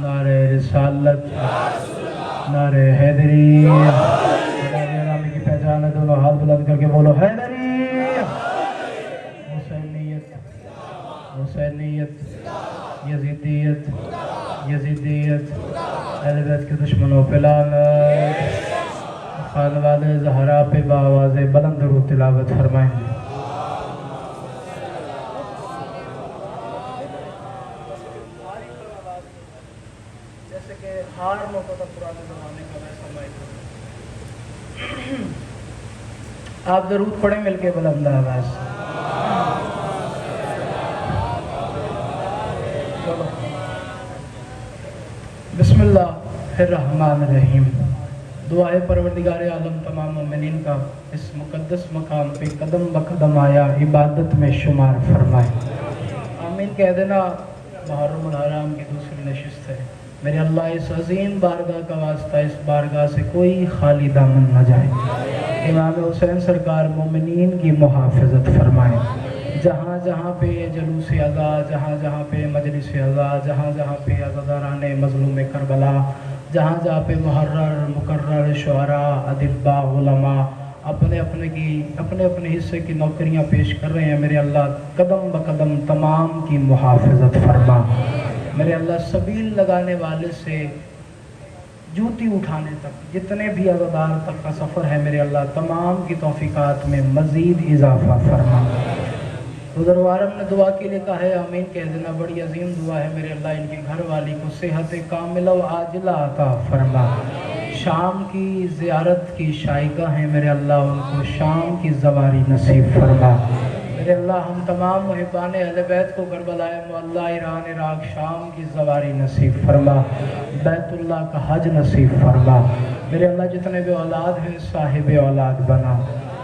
نعرہ رسالت، نعرہ حیدری، نعرہ کی پہچان ہے، دونوں ہاتھ بلند کر کے بولو حیدری، حسینیت، حسینیت، یزیدیت، یزیدیت، اہل بیت کے دشمنوں پہ لعنت۔ خانواد زہرا پہ بآواز بلند درود تلاوت فرمائیں گے۔ جیسے کہ ہارن ہوتا تھا پرانے زمانے کا، ویسا مائک۔ آپ درود پڑھیں مل کے بلند آواز سے۔ چلو بسم اللہ الرحمن الرحیم۔ دعائے پروردگار عالم تمام مومنین کا اس مقدس مقام پہ قدم بقدم آیا عبادت میں شمار فرمائے۔ آمین کہہ دینا۔ محرم الحرام کی دوسری نشست ہے، میرے اللہ اس عظیم بارگاہ کا واسطہ، اس بارگاہ سے کوئی خالی دامن نہ جائے۔ امام حسین سرکار مومنین کی محافظت فرمائیں۔ جہاں جہاں پہ جلوس عزا، جہاں جہاں پہ مجلس عزا، جہاں جہاں پہ عزاداران مظلوم کربلا، جہاں جہاں پہ محرر مقرر شعراء ادباء علماء اپنے اپنے حصے کی نوکریاں پیش کر رہے ہیں، میرے اللہ قدم بقدم تمام کی محافظت فرما۔ میرے اللہ سبیل لگانے والے سے جوتی اٹھانے تک جتنے بھی عزادار تک کا سفر ہے، میرے اللہ تمام کی توفیقات میں مزید اضافہ فرما۔ بزرگوارم نے دعا کے لیے کہا ہے، آمین کہہ دینا۔ بڑی عظیم دعا ہے، میرے اللہ ان کی گھر والی کو صحت کاملہ و عاجلہ عطا فرما۔ شام کی زیارت کی شائقہ ہیں، میرے اللہ ان کو شام کی زواری نصیب فرما۔ میرے اللہ ہم تمام محبان اہل بیت کو کربلا معلیٰ ایران عراق شام کی زواری نصیب فرما، بیت اللہ کا حج نصیب فرما۔ میرے اللہ جتنے بھی اولاد ہیں صاحب اولاد بنا۔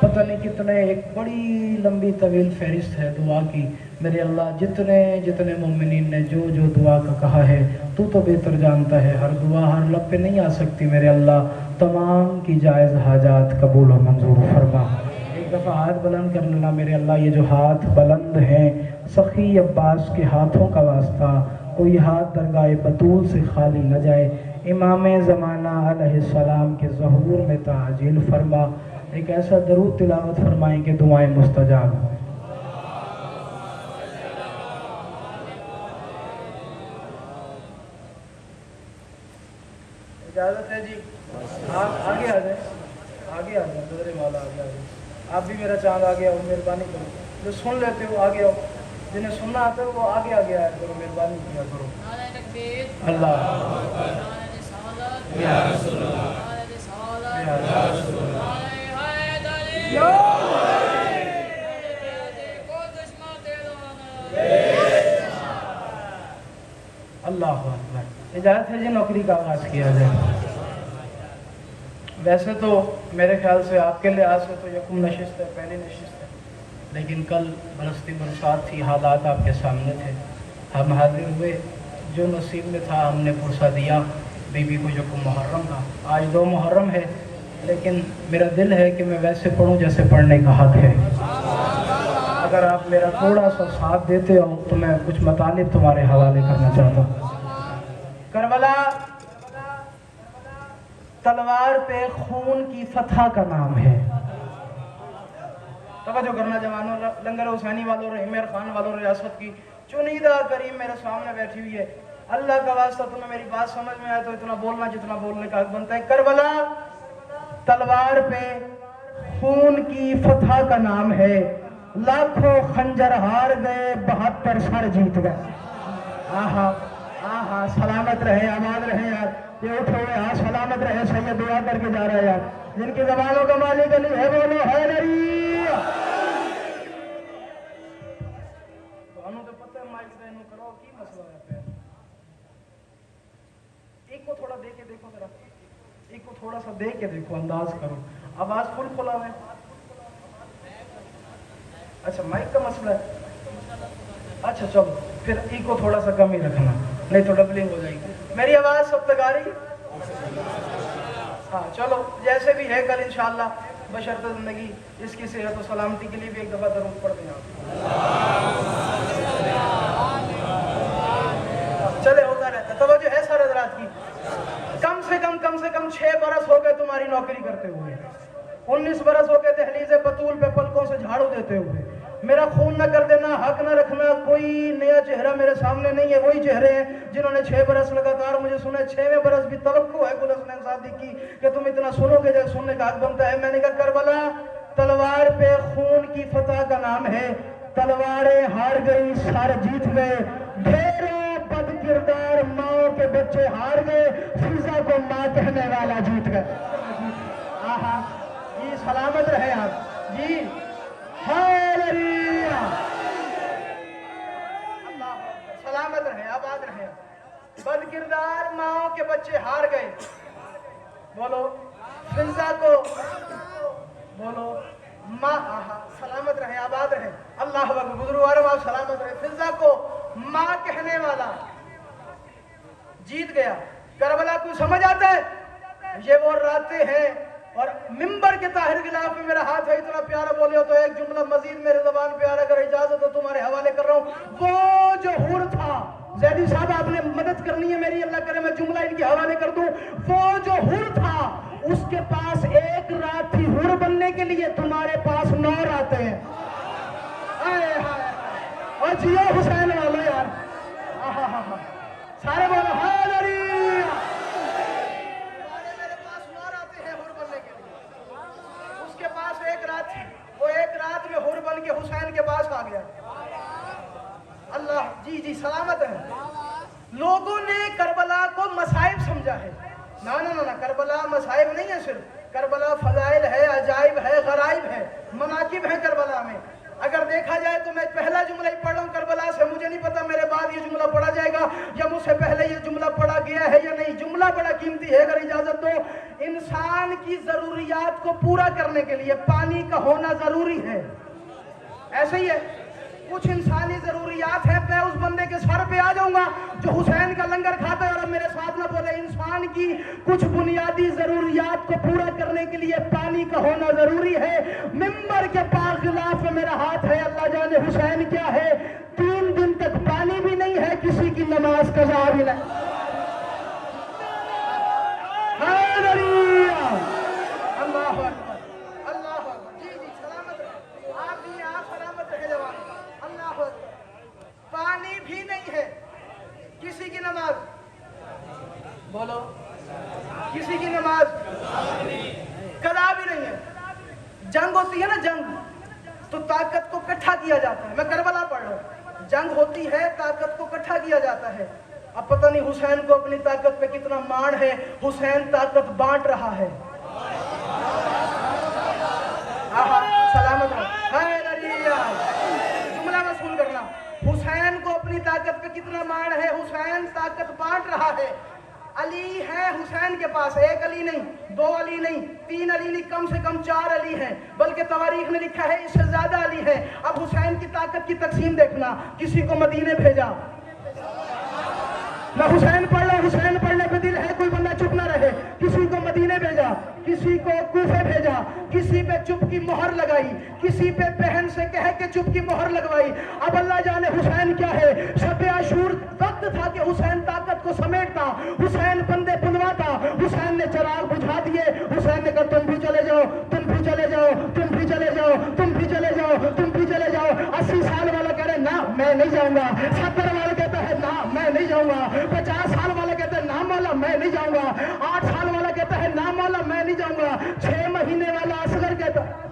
پتہ نہیں کتنے، ایک بڑی لمبی طویل فہرست ہے دعا کی، میرے اللہ جتنے مومنین نے جو جو دعا کا کہا ہے، تو بہتر جانتا ہے، ہر دعا ہر لب پہ نہیں آ سکتی، میرے اللہ تمام کی جائز حاجات قبول و منظور فرما۔ ایک دفعہ ہاتھ بلند کر لینا، میرے اللہ یہ جو ہاتھ بلند ہیں سخی عباس کے ہاتھوں کا واسطہ، کوئی ہاتھ درگاہ بطول سے خالی نہ جائے۔ امام زمانہ علیہ السلام کے ظہور میں تعجیل فرما۔ ایک ایسا درود تلاوت فرمائیں کہ دعائیں مستجاب۔ اجازت ہے جی؟ آپ آگے آ جائیں، آگے آ جائیں، نظر والا آگے آ جائیں۔ آپ بھی میرا چاند آگے آؤ، مہربانی کرو۔ جو سن لیتے ہو آگے آؤ، جنہیں سننا آتا ہے وہ آگے آیا کرو، مہربانی کیا کرو۔ اللہ یا رسول اللہ، یا رسول اللہ، اللہ اکبر۔ اجازت ہے جی نوکری کا آغاز کیا جائے۔ ویسے تو میرے خیال سے آپ کے لحاظ سے تو یکم نشست ہے، پہلی نشست ہے، لیکن کل برستی برسات تھی، حالات آپ کے سامنے تھے، ہم حاضر ہوئے، جو نصیب میں تھا ہم نے پرسہ دیا۔ بی بی کو یکم محرم تھا، آج 2 محرم ہے، لیکن میرا دل ہے کہ میں ویسے پڑھوں جیسے پڑھنے کا حق ہے۔ اگر آپ میرا تھوڑا سا ساتھ دیتے ہو تو میں کچھ مطالب تمہارے حوالے کرنا چاہتا ہوں۔ کربلا تلوار پہ خون کی فتح کا نام ہے۔ توجہ کرنا جوانوں، لنگر حسینی والوں، رحیم خان والوں، ریاست کی چنیدہ کریم میرے سامنے بیٹھی ہوئی ہے، اللہ کا واسطہ تمہیں میری بات سمجھ میں آئے تو اتنا بولنا جتنا بولنے کا حق بنتا ہے۔ کربلا تلوار پہ خون کی فتح کا نام ہے، لاکھوں خنجر ہار گئے، 72 سر جیت گئے۔ آہا آہا، سلامت رہے، آباد رہے یار، یہ اٹھے ہوئے ہاں سلامت رہے، سید دعا کر کے جا رہے ہیں یار، جن کی زبانوں کا مالک علی ہے بولو حیدری۔ تو ہمیں تو پتہ ہے مائک دینو کرو کی مسئلہ ہے پہ، ایک کو تھوڑا دے کے دیکھو ذرا، ایک کو تھوڑا سا دے کے دیکھو، انداز کرو، آواز فل کھلا ہے۔ اچھا مائک کا مسئلہ ہے، اچھا چلو پھر ایک کو تھوڑا سا کم ہی رکھنا، نہیں تو ڈبلنگ ہو جائے گی۔ میری آواز سب تک آ رہی ہے؟ ہاں چلو جیسے بھی ہے کل انشاءاللہ بشرط زندگی اس کی صحت و سلامتی کے لیے بھی ایک دفعہ درود پڑھ دیں آپ۔ چلے ہوتا رہتا ہے، توجہ ہے سارے नौकरी करते हुए, 19 बरस हो गए दहलीज़ बतूल पे पलकों से झाड़ू देते हुए। मेरा खून न कर देना, हक न रखना, कोई नया चेहरा मेरे सामने नहीं है। वही चेहरे हैं जिन्होंने 6 बरस लगातार मुझे सुना। 6वें बरस भी तवक्को है गुल हसनैन सादी की कि तुम इतना सुनोगे जब सुनने का हक बनता है। मैंने कहा करबला तलवार पे खून की फतह का नाम है, तलवारें हार गई, सारे जीत गए। ढेरों बद किरदार माओ के बच्चे हार गए, फिजा को माँ कहने वाला जीत गए। आहा जी, सलामत रहे आप जी। हालेलुया, अल्लाह सलामत रहे, आबाद रहे। बद किरदार माओ के बच्चे हार गए, बोलो फिजा को, बोलो माँ, आहा सलामत रहे, आबाद रहे। अल्लाह अकबर, बुजुर्ग आप सलामत रहे। फिजा को माँ कहने वाला जीत गया। करबला को समझ आता है, ये वो रातें हैं। और मिंबर के ताहिर गिलाफ में मेरा हाथ है, इतना प्यारा बोले हो तो एक जुमला मजीद मेरे ज़बान पे आ रहा, अगर इजाजत हो तुम्हारे हवाले कर रहा हूँ। वो जो हुर था, जैदी साहब आपने मदद करनी है मेरी, अल्लाह करे मैं जुमला इनके हवाले कर दूं। वो जो हुर था, उसके पास एक रात थी, हुर बनने के लिए तुम्हारे पास 9 रातें हैं। आए हाय, और जियो हुसैन वालों यार, सारे बोलो हालेलुया। मेरे पास 9 रातें हैं हुर बनने के लिए, उसके पास एक रात थी, वो एक रात में हुर बन के हुसैन के पास आ गया। अल्लाह जी जी सलामत है। लोगों ने करबला को मसाइब समझा है। ना ना ना ना, करबला मसाइब नहीं है, सिर्फ करबला फजाइल है, अजाइब है, गराइब है, मनाकिब है करबला में। अगर देखा जाए तो मैं पहला जुमला ही पढ़ रहा हूँ करबला से, मुझे नहीं पता मेरे बाद ये जुमला पढ़ा जाएगा या मुझसे पहले ये जुमला पढ़ा गया है या नहीं। जुमला बड़ा कीमती है, अगर इजाजत दो। इंसान की जरूरियात को पूरा करने के लिए पानी का होना जरूरी है, ऐसे ही है। कुछ इंसानी जरूरियात है, मैं उस बंदे के सर पे आ जाऊंगा जो हुसैन का लंगर खाता है और अब मेरे साथ ना बोले। इंसान की कुछ बुनियादी जरूरियात को पूरा करने के लिए पानी का होना जरूरी है। मिंबर के पाक गिलाफ में मेरा हाथ है, अल्लाह जाने हुसैन क्या है। 3 दिन तक पानी भी नहीं है, किसी की नमाज कज़ा भी नहीं। हालेलुया, अल्लाह अकबर, अल्लाह अकबर। जी जी सलामत रहे आप, भी आप सलामत रहे जवान। अल्लाह अकबर, पानी भी नहीं है, किसी की नमाज, बोलो किसी की नमाज कदा भी नहीं है। जंग होती है ना, जंग तो ताकत को इकट्ठा किया जाता है। मैं करबला पढ़ रहा हूँ, जंग होती है, ताकत को इकट्ठा किया जाता है। अब पता नहीं हुसैन को अपनी ताकत पे कितना मान है, हुसैन ताकत बांट रहा है। सलामत जुमला वसूल करना, हुसैन को अपनी ताकत पे कितना मान है, हुसैन ताकत बांट रहा है। अली है हुसैन के पास, एक अली नहीं, 2 अली नहीं, 3 अली नहीं, कम से कम 4 अली हैं, बल्कि तवारीख में लिखा है इससे ज्यादा अली है। अब हुसैन की ताकत की तकसीम देखना, किसी को मदीने भेजा, मैं हुसैन पढ़ रहा हूं, हुसैन पढ़ने पे दिल है, कोई बंदा चुप ना रहे। किसी को मदीने भेजा, किसी को कूफे भेजा, किसी पे चुप की मोहर लगाई, किसी पे बहन से कह के चुप की मोहर लगवाई। अब अल्लाह जाने हुसैन क्या है। शब आशूर वक्त था कि हुसैन ताकत को समेटता, हुसैन बंदे बुलवाता। हुसैन ने चिराग बुझा दिए, हुसैन ने कहा तुम भी चले जाओ, तुम भी चले जाओ, तुम भी चले जाओ, तुम भी चले जाओ, तुम भी चले जाओ। 80 साल वाला कह रहे ना मैं नहीं जाऊंगा, 70 वाला कहता है ना मैं नहीं जाऊंगा, 50 साल वाला कहता है ना मौला मैं नहीं जाऊंगा, 8 साल वाला कहता है ना मौला मैं नहीं जाऊंगा, 6 महीने वाला असगर कहता है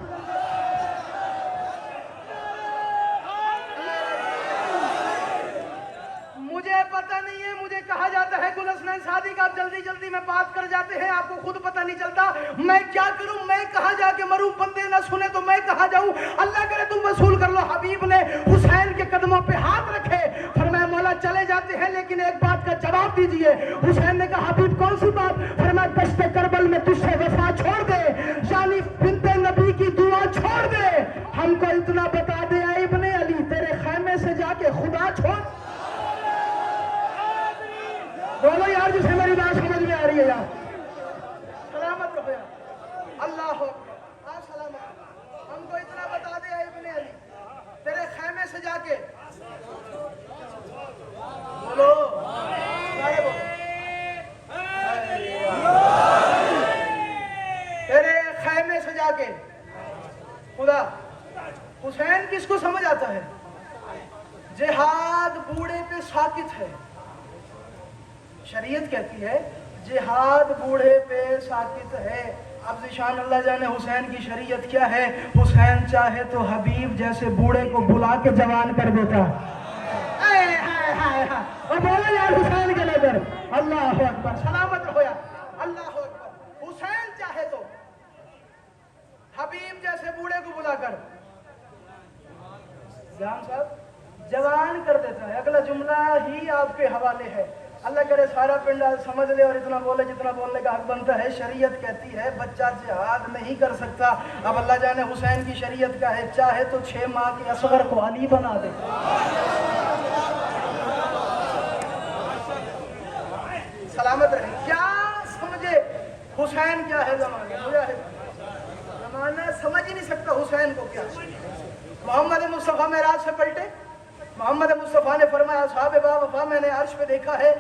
मुझे पता नहीं है। मुझे कहा जाता है गुल हसनैन सादी का आप जल्दी जल्दी में बात कर जाते हैं, आपको खुद पता नहीं चलता। मैं क्या करूं, मैं कहां जाके मरूं, बंदे ना सुने तो मैं कहां जाऊं। अल्लाह करे तुम वसूल कर लो। हबीब ने हुसैन के कदमों पे हाथ रखे, फरमाया मौला चले जाते हैं लेकिन एक बात का जवाब दीजिए। हुसैन ने कहा हबीब कौन सी बात। फरमाया दश्ते करबल में तुझसे वफा छोड़ दे, यानी बिन्ते नबी की दुआ छोड़ दे। हमको इतना बता दे इब्ने अली तेरे खैमे से जाके खुदा छोड़। बोलो यार जिसे मेरी बात समझ में आ रही है यार, सलामत रहो यार। अल्लाह हाँ सलामत। हमको इतना बता दे इब्ने अली तेरे खैमे से जाके बोलो ساکت ہے. شریعت کہتی ہے جہاد بوڑھے پہ ساکت ہے. اب ذیشان اللہ جانے حسین کی شریعت کیا ہے. حسین چاہے تو حبیب جیسے بوڑھے کو بلا کے جوان کر دیتا. اور بولو یار حسین کے لے کر اللہ اکبر. سلامت ہویا. اللہ اکبر. حسین چاہے تو حبیب جیسے بوڑھے کو بلا کر جان صاحب جوان کر دیتا ہے. اگلا جملہ ہی آپ کے حوالے ہے. اللہ کرے سارا پنڈ سمجھ لے اور اتنا بولے جتنا بولنے کا حق بنتا ہے. شریعت کہتی ہے بچہ جہاد نہیں کر سکتا. اب اللہ جانے حسین کی شریعت کا ہے چاہے تو 6 ماہ کے اصغر کو علی بنا دے. سلامت رہے. کیا سمجھے حسین کیا ہے. زمانہ سمجھ ہی نہیں سکتا حسین کو کیا. محمد مصطفیٰ معراج سے پلٹے. محمد مصطفیٰ نے فرمایا اصحاب با وفا میں نے عرش پہ دیکھا ہے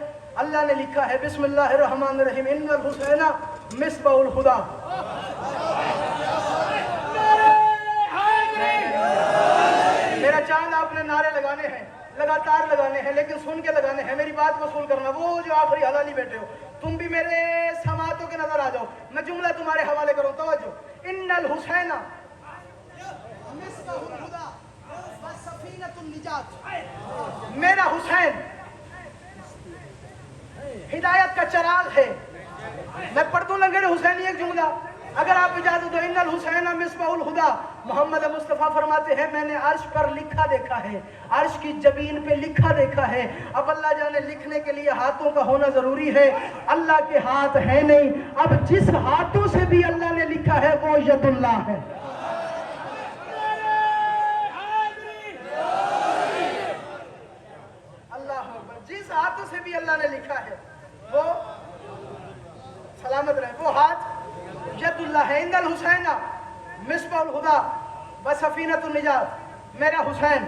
اللہ نے لکھا ہے بسم اللہ الرحمن الرحیم ان الحسین مصباح الخدا. میرا چاند آپ نے نعرے لگانے ہیں لگاتار لگانے ہیں لیکن سن کے لگانے ہیں. میری بات وصول کرنا. وہ جو آخری حلالی بیٹھے ہو تم بھی میرے سماعتوں کے نظر آ جاؤ. میں جملہ تمہارے حوالے کروں. توجہ. ان الحسین مصباح الخدا وسفینۃ النجات. میرا حسین ہدایت کا چراغ ہے. میں پڑھ دوں لنگر حسینی ایک جملہ اگر آپ اجازت دو. ان الحسین مصباح الخدا. محمد مصطفیٰ فرماتے ہیں میں نے عرش پر لکھا دیکھا ہے. عرش کی جبین پہ لکھا دیکھا ہے. اب اللہ جانے لکھنے کے لیے ہاتھوں کا ہونا ضروری ہے. اللہ کے ہاتھ ہے نہیں. اب جس ہاتھوں سے بھی اللہ نے لکھا ہے وہ ید اللہ ہے. جس ہاتھوں سے بھی اللہ نے لکھا ہے وہ سلامت رہے. وہ ہاتھ ید اللہ ہے. ان الحسین مصباح الخدا وسفینۃ النجات. میرا حسین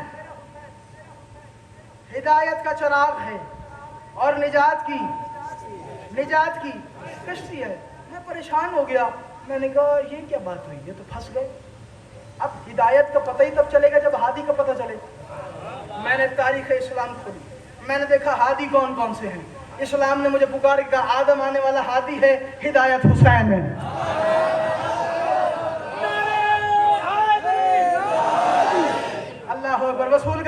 ہدایت کا چراغ ہے اور نجات کی کشتی ہے. میں پریشان ہو گیا. میں نے کہا یہ کیا بات ہوئی. یہ تو پھنس گئے. اب ہدایت کا پتہ ہی تب چلے گا جب ہادی کا پتہ چلے. میں نے تاریخ اسلام کھولی. میں نے دیکھا ہادی کون کون سے ہیں. اسلام نے مجھے پکار کے کہا آدم آنے والا ہادی ہے. ہدایت حسین ہے. اللہ اکبر. وصول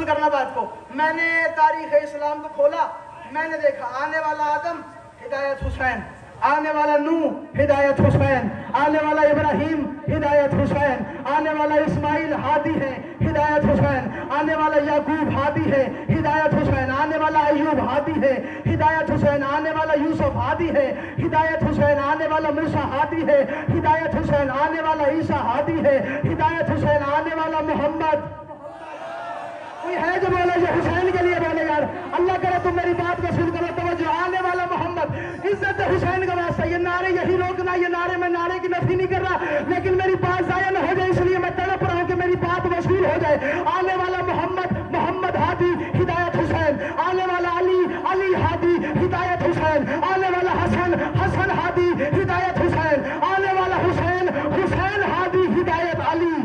کرنا بات کو. میں نے تاریخ اسلام کو کھولا. میں نے دیکھا آنے والا آدم ہدایت حسین. آنے والا نوح ہدایت حسین. آنے والا ابراہیم ہدایت حسین. آنے والا اسماعیل ہادی ہے ہدایت حسین. آنے والا یعقوب ہادی ہے ہدایت حسین. آنے والا ایوب ہادی ہے ہدایت حسین. آنے والا یوسف ہادی ہے ہدایت حسین. آنے والا موسیٰ ہادی ہے ہدایت حسین. آنے والا عیسیٰ ہادی ہے ہدایت حسین. آنے والا محمد. کوئی ہے جو بولے جو حسین کے لیے بولے یار. اللہ کرے تم میری بات کو سن کرو. توجہ. آنے والا محمد عزت حسین کا واسطہ. یہ نعرے یہی روکنا. یہ نعرے میں نعرے کی نفی نہیں کر رہا لیکن میری بات ضائع نہ ہو جائے اس لیے میں تڑپ رہا ہوں کہ میری بات وصول ہو جائے. آنے والا محمد ہادی ہدایت حسین. آنے والا علی ہادی ہدایت حسین. آنے والا حسن ہادی ہدایت حسین. آنے والا حسین ہادی ہدایت علی.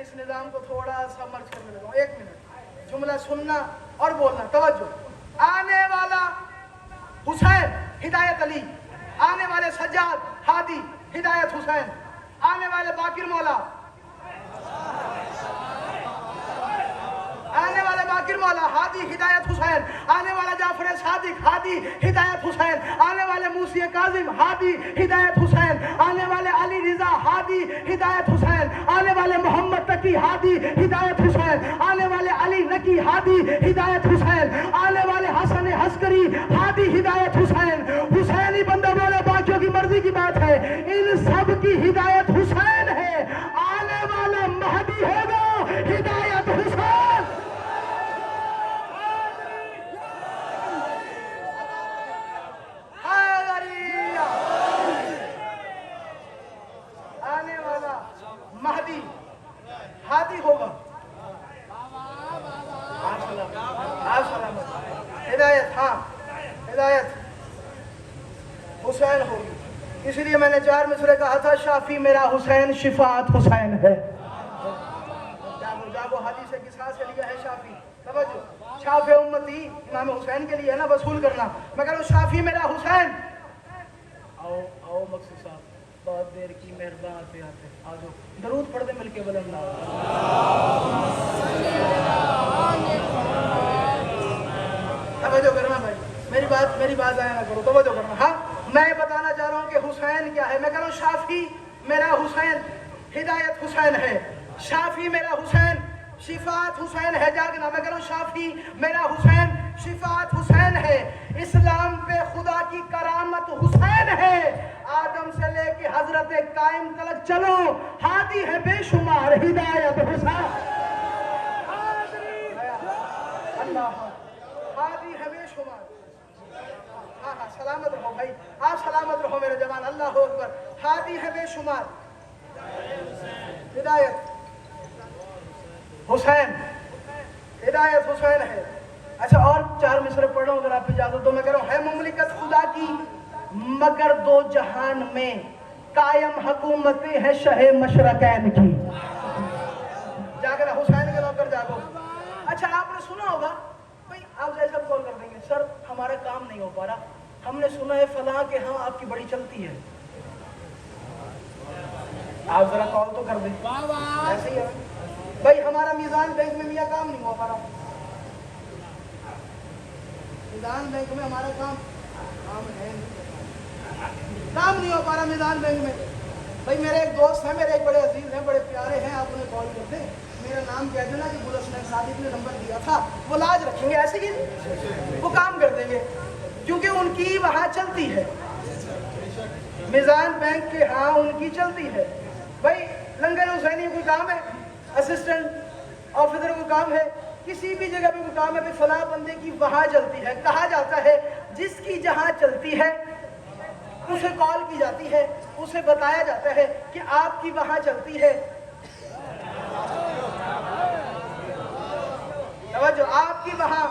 اس نظام کو تھوڑا سا مرچ کرنے لگا ہوں. 1 منٹ. جملہ سننا اور بولنا. توجہ. آنے والا حسین ہدایت علی. آنے والے سجاد ہادی ہدایت حسین. آنے والے باقر مولا ہادی ہدایت حسین. آنے والا جعفر صادق ہادی ہدایت حسین. آنے والے موسی کاظم ہادی ہدایت حسین. آنے والے علی رضا ہادی ہدایت حسین. آنے والے محمد تقی ہادی ہدایت حسین. آنے والے علی نقی ہادی ہدایت حسین. آنے والے حسن عسکری ہادی ہدایت حسین. حسینی بندہ بولے باقیوں کی مرضی کی بات ہے. ان سب کی ہدایت حسین ہے. آنے والا مہدی ہوگا ہدایت حسین. مہدی ہادی ہوگا. ہدایت حسین ہوگی. 4 मिसरे कहा था, शाफी मेरा हुसैन शिफात हुसैन है। जागो जागो, हदीस किसा से लिया है शाफी, समझो। शाफी उम्मती इमाम हुसैन के लिए है ना, वसूल करना। मैं कह रहा हूँ शाफी मेरा हुसैन। आओ आओ मकसूद साहब, बहुत देर की मेहरबान आते आते आ जाओ, दरूद पढ़ दे मिलके बुलंद। तवज्जो करना भाई, मेरी बात जाया ना करो, तवज्जो करना। हाँ, मैं बताना चाह रहा हूँ कि हुसैन क्या है। मैं कह रहा हूँ शाफी मेरा हुसैन हिदायत हुसैन है, शाफी मेरा हुसैन शिफात हुसैन है। जागना, मैं कह रहा हूँ शाफी मेरा हुसैन शिफात हुसैन है। इस्लाम पे खुदा की करामत हुसैन है। आदम से लेके हजरत कायम तक चलो, हादी है बेशुमार हिदायत हुसैन। अल्लाह हादी है बेशुमार। हाँ हाँ, सलामत रहो भाई, आप सलामत रहो मेरे जवान। अल्लाह अकबर। हादी है बेशुमार हिदायत हुसैन, हिदायत हुसैन है। अच्छा, और 4 मिसरे पढ़ रहा हूँ अगर आप इजाजत तो। मैं कह रहा हूँ, है मुमलिकत खुदा की मगर दो जहान में, कायम हुकूमतें है शहे मशरकैन की। जाकर हुसैन के नौकर जागो। अच्छा, आपने सुना होगा भाई, आप जैसा कॉल कर देंगे, सर हमारा काम नहीं हो पा रहा, हमने सुना है फलां के हाँ आपकी बड़ी चलती है। आप जरा कॉल तो कर दें। ऐसे ही है भाई, हमारा मीज़ान बैंक में मियाँ काम नहीं हो पा रहा, मीज़ान बैंक में हमारा काम नहीं हो पा रहा मीज़ान बैंक में। भाई मेरे एक दोस्त हैं, मेरे एक बड़े अजीज हैं, बड़े प्यारे हैं, आप उन्हें कॉल कर दें, मेरा नाम कह देना कि गुलशन सादिक ने नंबर दिया था, वो लाज रखेंगे, ऐसे ही वो काम कर देंगे, क्योंकि उनकी वहाँ चलती है, मीज़ान बैंक के हाँ उनकी चलती है। भाई लंगर हुसैनी कोई काम है, असिस्टेंट ऑफिसर को काम है, किसी भी जगह पे कोई काम है, फलां बंदे की वहाँ चलती है। कहा जाता है जिसकी जहाँ चलती है उसे कॉल की जाती है, उसे बताया जाता है कि आपकी वहाँ चलती है। जो आपकी वहाँ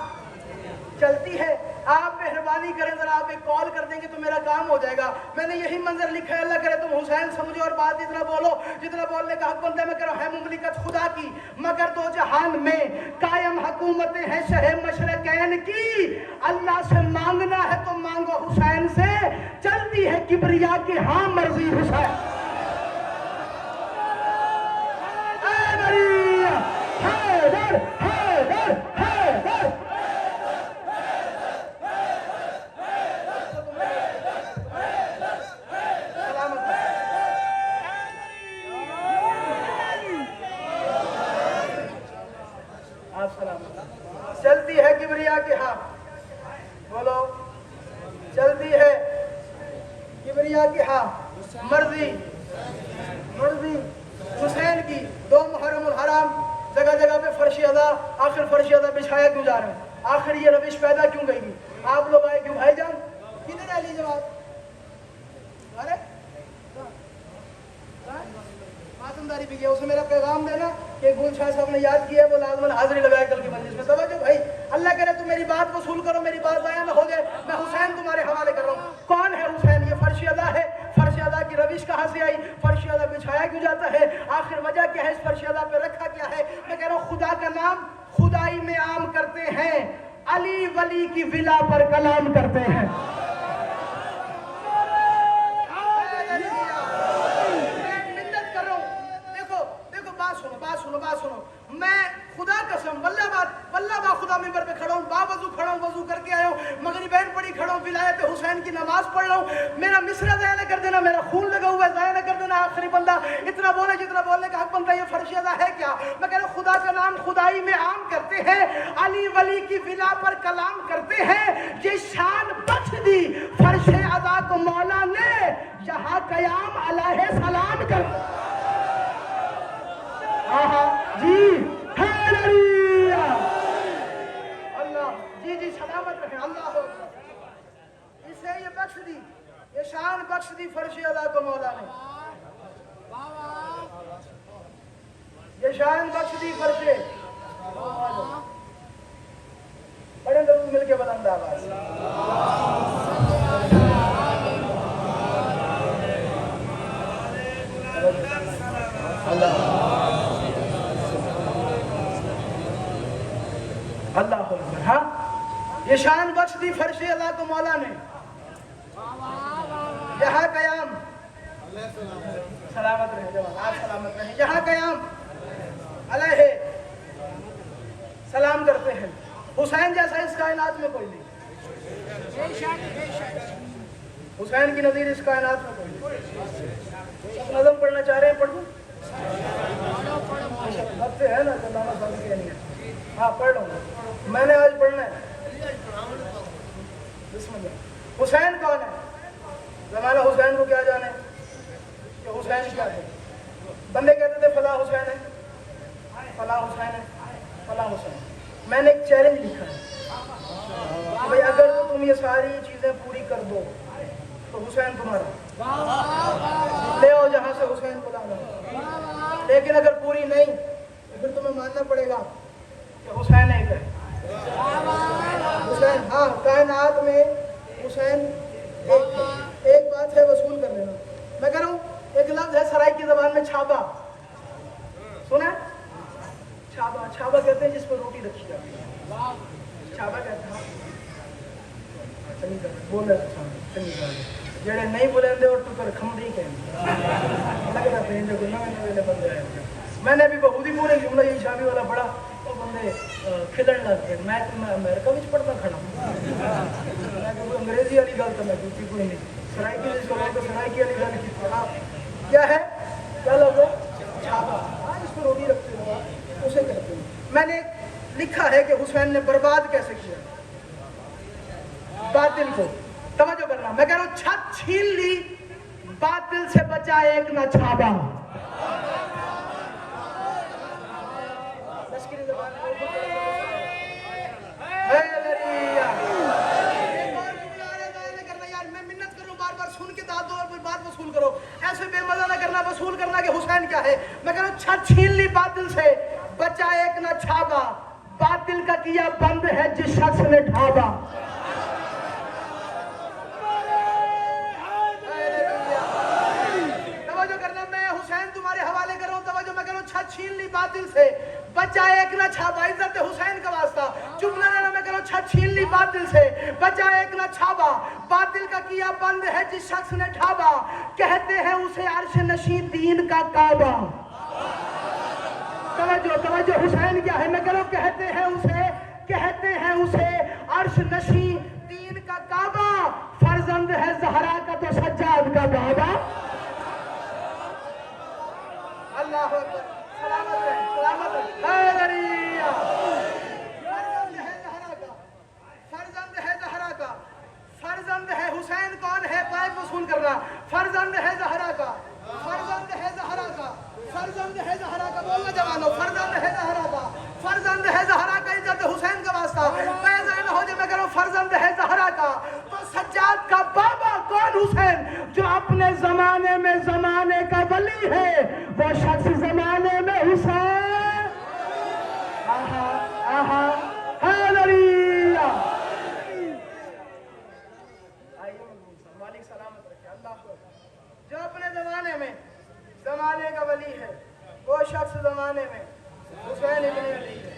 चलती है, आप मेहरबानी करें जरा आप एक कॉल कर देंगे तो मेरा काम हो जाएगा। मैंने यही मंजर लिखा है, अल्लाह करे तुम हुसैन समझो और बात इतना बोलो जितना बोलने का हक बनता है। मैं कह रहा हूँ, है मुमलिकत खुदा की मगर दो जहान में, कायम हुकूमतें हैं शहे मशरकैन की। अल्लाह से मांगना है तो मांगो हुसैन से, चलती है किबरिया की हाँ मर्जी हुसैन। हैदर हैदर हैदर। चलती है किबरिया के हाँ, बोलो, चलती है किबरिया के हाँ मर्जी मर्जी हुसैन की। 2 मुहर्रम हराम जगह जगह पे फर्श अदा, आखिर फर्श अदा बिछाया क्यों जा रहे हैं, आखिर ये रविश पैदा क्यों गई, आप लोग आए क्यों भाईजान, किधर है ली जवाब। अरे मातमदारी भी किया, उसे मेरा पैगाम देना कि गुल शाह साहब ने याद किया है, वो लाजमन हाजिरी लगाए कल की मजलिस में। तवज्जो भाई, अल्लाह करे तो मेरी बात वसूल करो, मेरी बात जाया ना हो जाए। मैं हुसैन तुम्हारे हवाले कर रहा हूँ। कौन है हुसैन? ये फर्श अदा है। फर्श अदा की रविश कहाँ से आई, फर्श अदा बिछाया क्यों जाता है, आखिर वजह क्या है, इस फर्श अदा पे रखा क्या है। मैं कह रहा हूँ, खुदा का नाम खुदाई में आम करते हैं, अली वली की विला पर कलाम करते हैं। बात सुनो, मैं खुदा कसम वल्लाह खुदा मिंबर पे खड़ा हूँ, बावजू खड़ा हूँ, वजू करके आया हूँ, मगरिबैन पढ़ी खड़ा हूँ, विलायत हुसैन की नमाज पढ़ रहा हूँ। मेरा मिसरा ज़ाया न कर देना, मेरा खून लगा हुआ है, ज़ाया न कर देना। आखिरी बंदा इतना बोले जितना बोलने का हक बनता है। ये फर्शियदा है क्या? मैं कह रहा हूँ, खुदा का नाम खुदाई में आम करते हैं, अली वली की विला पर कलाम करते हैं। ये शान बख्श दी फर्श अदा को मौला ने, यहाँ कयाम अलैहि सलाम कर। जी अल्लाह जी सलामत रहे। अल्लाह इसे ये बख्श दी, ये शान बख्श दी फर्श अदा को मौला ने, ये शान बख्श दी फर्श। बड़े लोग मिलके बुलंद आवाज अल्लाह अकबर। हाँ, ये शान बख्श दी फर्श अल्लाह को मौला ने, यहाँ कयाम, सलामत रहे जवान, आप सलामत रहे, यहाँ कयाम अलैहि सलाम करते हैं। हुसैन जैसा इस कायनात में कोई नहीं, हुसैन की नज़ीर इस कायनात में कोई नहीं। नज़म पढ़ना चाह रहे हैं, पढ़ लो, हद से है ना, तो नाना साहब के नहीं है। हाँ पढ़ लो, मैंने आज पढ़ना है। बिस्मिल्लाह। हुसैन कौन है? ज़माना हुसैन को क्या जाने कि हुसैन क्या है। बंदे कहते थे फला हुसैन है, फला हुसैन है, फला हुसैन। मैंने एक चैलेंज लिखा है कि भाई अगर तो तुम ये सारी चीज़ें पूरी कर दो तो हुसैन तुम्हारा, ले आओ जहाँ से हुसैन को लाना। लेकिन अगर पूरी नहीं तो फिर तुम्हें मानना पड़ेगा कि हुसैन एक है। हुसैन, हाँ, कायनात में हुसैन एक बात है, वसूल कर लेना। मैं कह रहा हूँ, एक लफ्ज है सराय की जबान में छाबा, सुना? छाबा, छाबा कहते हैं जिस पर रोटी रखी जाती है, छाबा कहते हैं। चली कर बोल रहे जेड़े नहीं बोलेंदे और तू कर खमड़ी कहेंगे लग रहा है जो नवे नवे बंदे आए। मैंने अभी बहुत ही पूरे जुमला यही शादी वाला पढ़ा, वो बंदे खिलण लग गए। मैं अमेरिका में पढ़ता खड़ा, मैं कोई अंग्रेजी वाली गल तो मैं दूसरी कोई नहीं, सराइकी जिसको बोलते सराइकी वाली गल की। क्या है, क्या लग छापा, हाँ, इस पर रोटी रखते हो उसे कहते हैं। मैंने लिखा है कि हुसैन ने बर्बाद कैसे किया बातिल को। तवज्जो करना, मैं कह रहा हूँ, छत छीन ली, बातिल से बचा एक ना छाबा। वसूल करो, ऐसे बेमजा ना करना, वसूल करना कि हुसैन क्या है। मैं कह रहा हूँ, छत छीन ली बातिल से, बचा एक ना छाबा, बातिल का किया बंद है जिस शख्स ने ढाबा। तवज्जो करना, मैं हुसैन तुम्हारे हवाले कर रहा हूँ, तवज्जो। मैं कह रहा हूँ, छत छीन ली बातिल से, बचा एक ना छाबा, इज्जत हुसैन का वास्ता, चुप ना रहना। मैं कह रहा हूँ, छत छीन ली बातिल से, बचा एक ना छाबा, बातिल का किया बंद है जिस शख्स ने ढाबा, कहते हैं उसे अर्श नशी दीन का काबा। तवज्जो तवज्जो, हुसैन क्या है? मैं कह रहा हूँ, कहते हैं उसे अर्श नशी दीन का काबा, फर्जंद है जहरा का तो सज्जाद का बाबा। अल्लाह अकबर, सलामत है, सलामत है। हैदरिया, फर्जंद है जहरा का, फर्जंद है जहरा का, फर्जंद है। हुसैन कौन है? पाइप वसूल करना। फर्जंद है जहरा का, फर्जंद है जहरा का, फर्जंद है जहरा का, बोलना जवानों, फर्जंद है जहरा का, फर्जंद है जहरा का, इज्जत हुसैन का वास्ता। पैसा न हो जाए, मैं कह रहा हूँ, फर्जंद है जहरा का तो सज्जाद का बाबा। कौन? हुसैन, जो अपने जमाने में जमाने का वली है, वो शख्स जमाने में हुसैन। आहा आहा, हैदरिया। मालिक सलामत रखे, अल्लाह। जो अपने जमाने का वली है, वो शख्स जमाने में हुसैन इब्न अली है।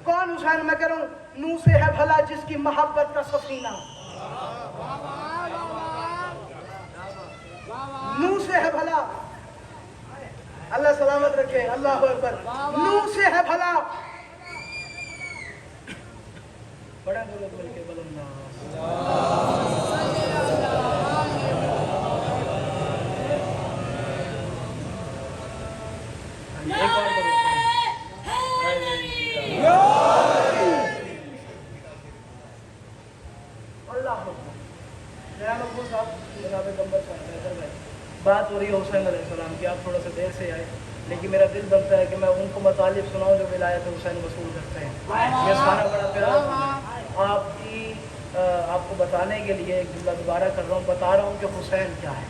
कौन हुसैन? मैं कह रहा हूँ, नूह से है भला जिसकी मोहब्बत का सफीना, नूह से है भला, अल्लाह सलामत रखे, अल्लाह अकबर। नूह से है भला, बड़ा दौलत मिलके बलंदा। एक और बात हो रही है हुसैन अलैहिस्सलाम की। आप थोड़ा सा देर से आए, लेकिन मेरा दिल बनता है कि मैं उनको मतालिब सुनाऊं जो विलायत हुसैन वसूल करते हैं। ये सारा बड़ा प्यारा आपको बताने के लिए एक जुमला दोबारा कर रहा हूँ, बता रहा हूँ कि हुसैन क्या है।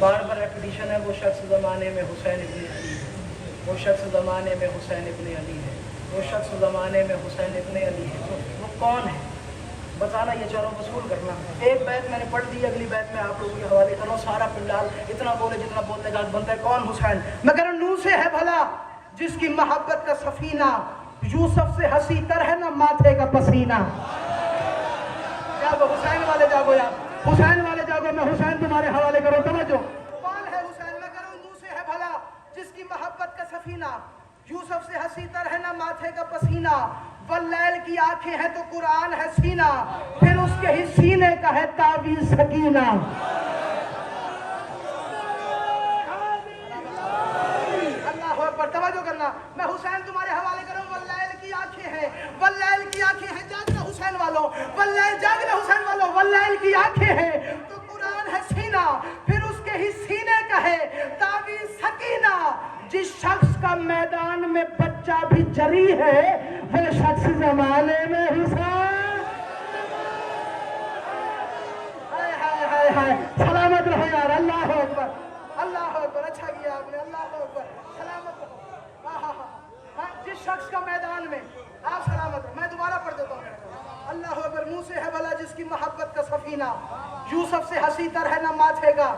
बार बार रेपिटिशन है। वो शख्स ज़माने में हुसैन इब्न अली है, वो शख्स ज़माने में हुसैन इब्न अली है, वो शख्स ज़माने में हुसैन इब्न अली है। तो वो कौन है? बताना, ये चारों वसूल करना। एक बैत मैंने पढ़ दी, अगली बैत में आप लोगों के हवाले कर रहा हूँ। सारा पिंडाल इतना बोले जितना बोलने का बनता है। कौन हुसैन? मैं कह रहा हूँ नूह से है भला जिसकी मोहब्बत का सफीना, यूसुफ से हंसी तर है ना माथे का पसीना। जागो हुसैन वाले, जागो यार, हुसैन वाले जागो। मैं हुसैन तुम्हारे हवाले करो, समझो कौन है हुसैन? मैं कह रहा हूँ नूह से है भला जिसकी मोहब्बत का सफीना, यूसुफ से हंसी तर है ना माथे का पसीना, वल्लैल की आंखें हैं तो कुरान है सीना, फिर उसके ही सीने का है ताबीज़ सकीना। अल्लाह अकबर, तवज्जो करना। मैं हुसैन तुम्हारे हवाले करूं। वल्लैल की आंखें हैं, वल्लैल की आंखें हैं, जागना हुसैन वालों, वल्लैल जागना हुसैन वालों। वल्लैल की आंखें हैं तो कुरान है सीना, फिर उसके ही सीने का है ताबीज़ सकीना। जिस शख्स का मैदान में बच्चा भी जरी है, वो शख्स जमाने में हुसैन। हाय हाय हाय हाय, सलामत रहो यार। अल्लाह अकबर, अल्लाह अकबर। अच्छा किया आपने, अल्लाह अकबर। सलामत रहो। जिस शख्स का मैदान में, आप सलामत रहो। मैं दोबारा पढ़ देता हूँ। अल्लाह अकबर। मुंह से है भला जिसकी मोहब्बत का सफीना, यूसुफ से हंसी तर है ना माथे का,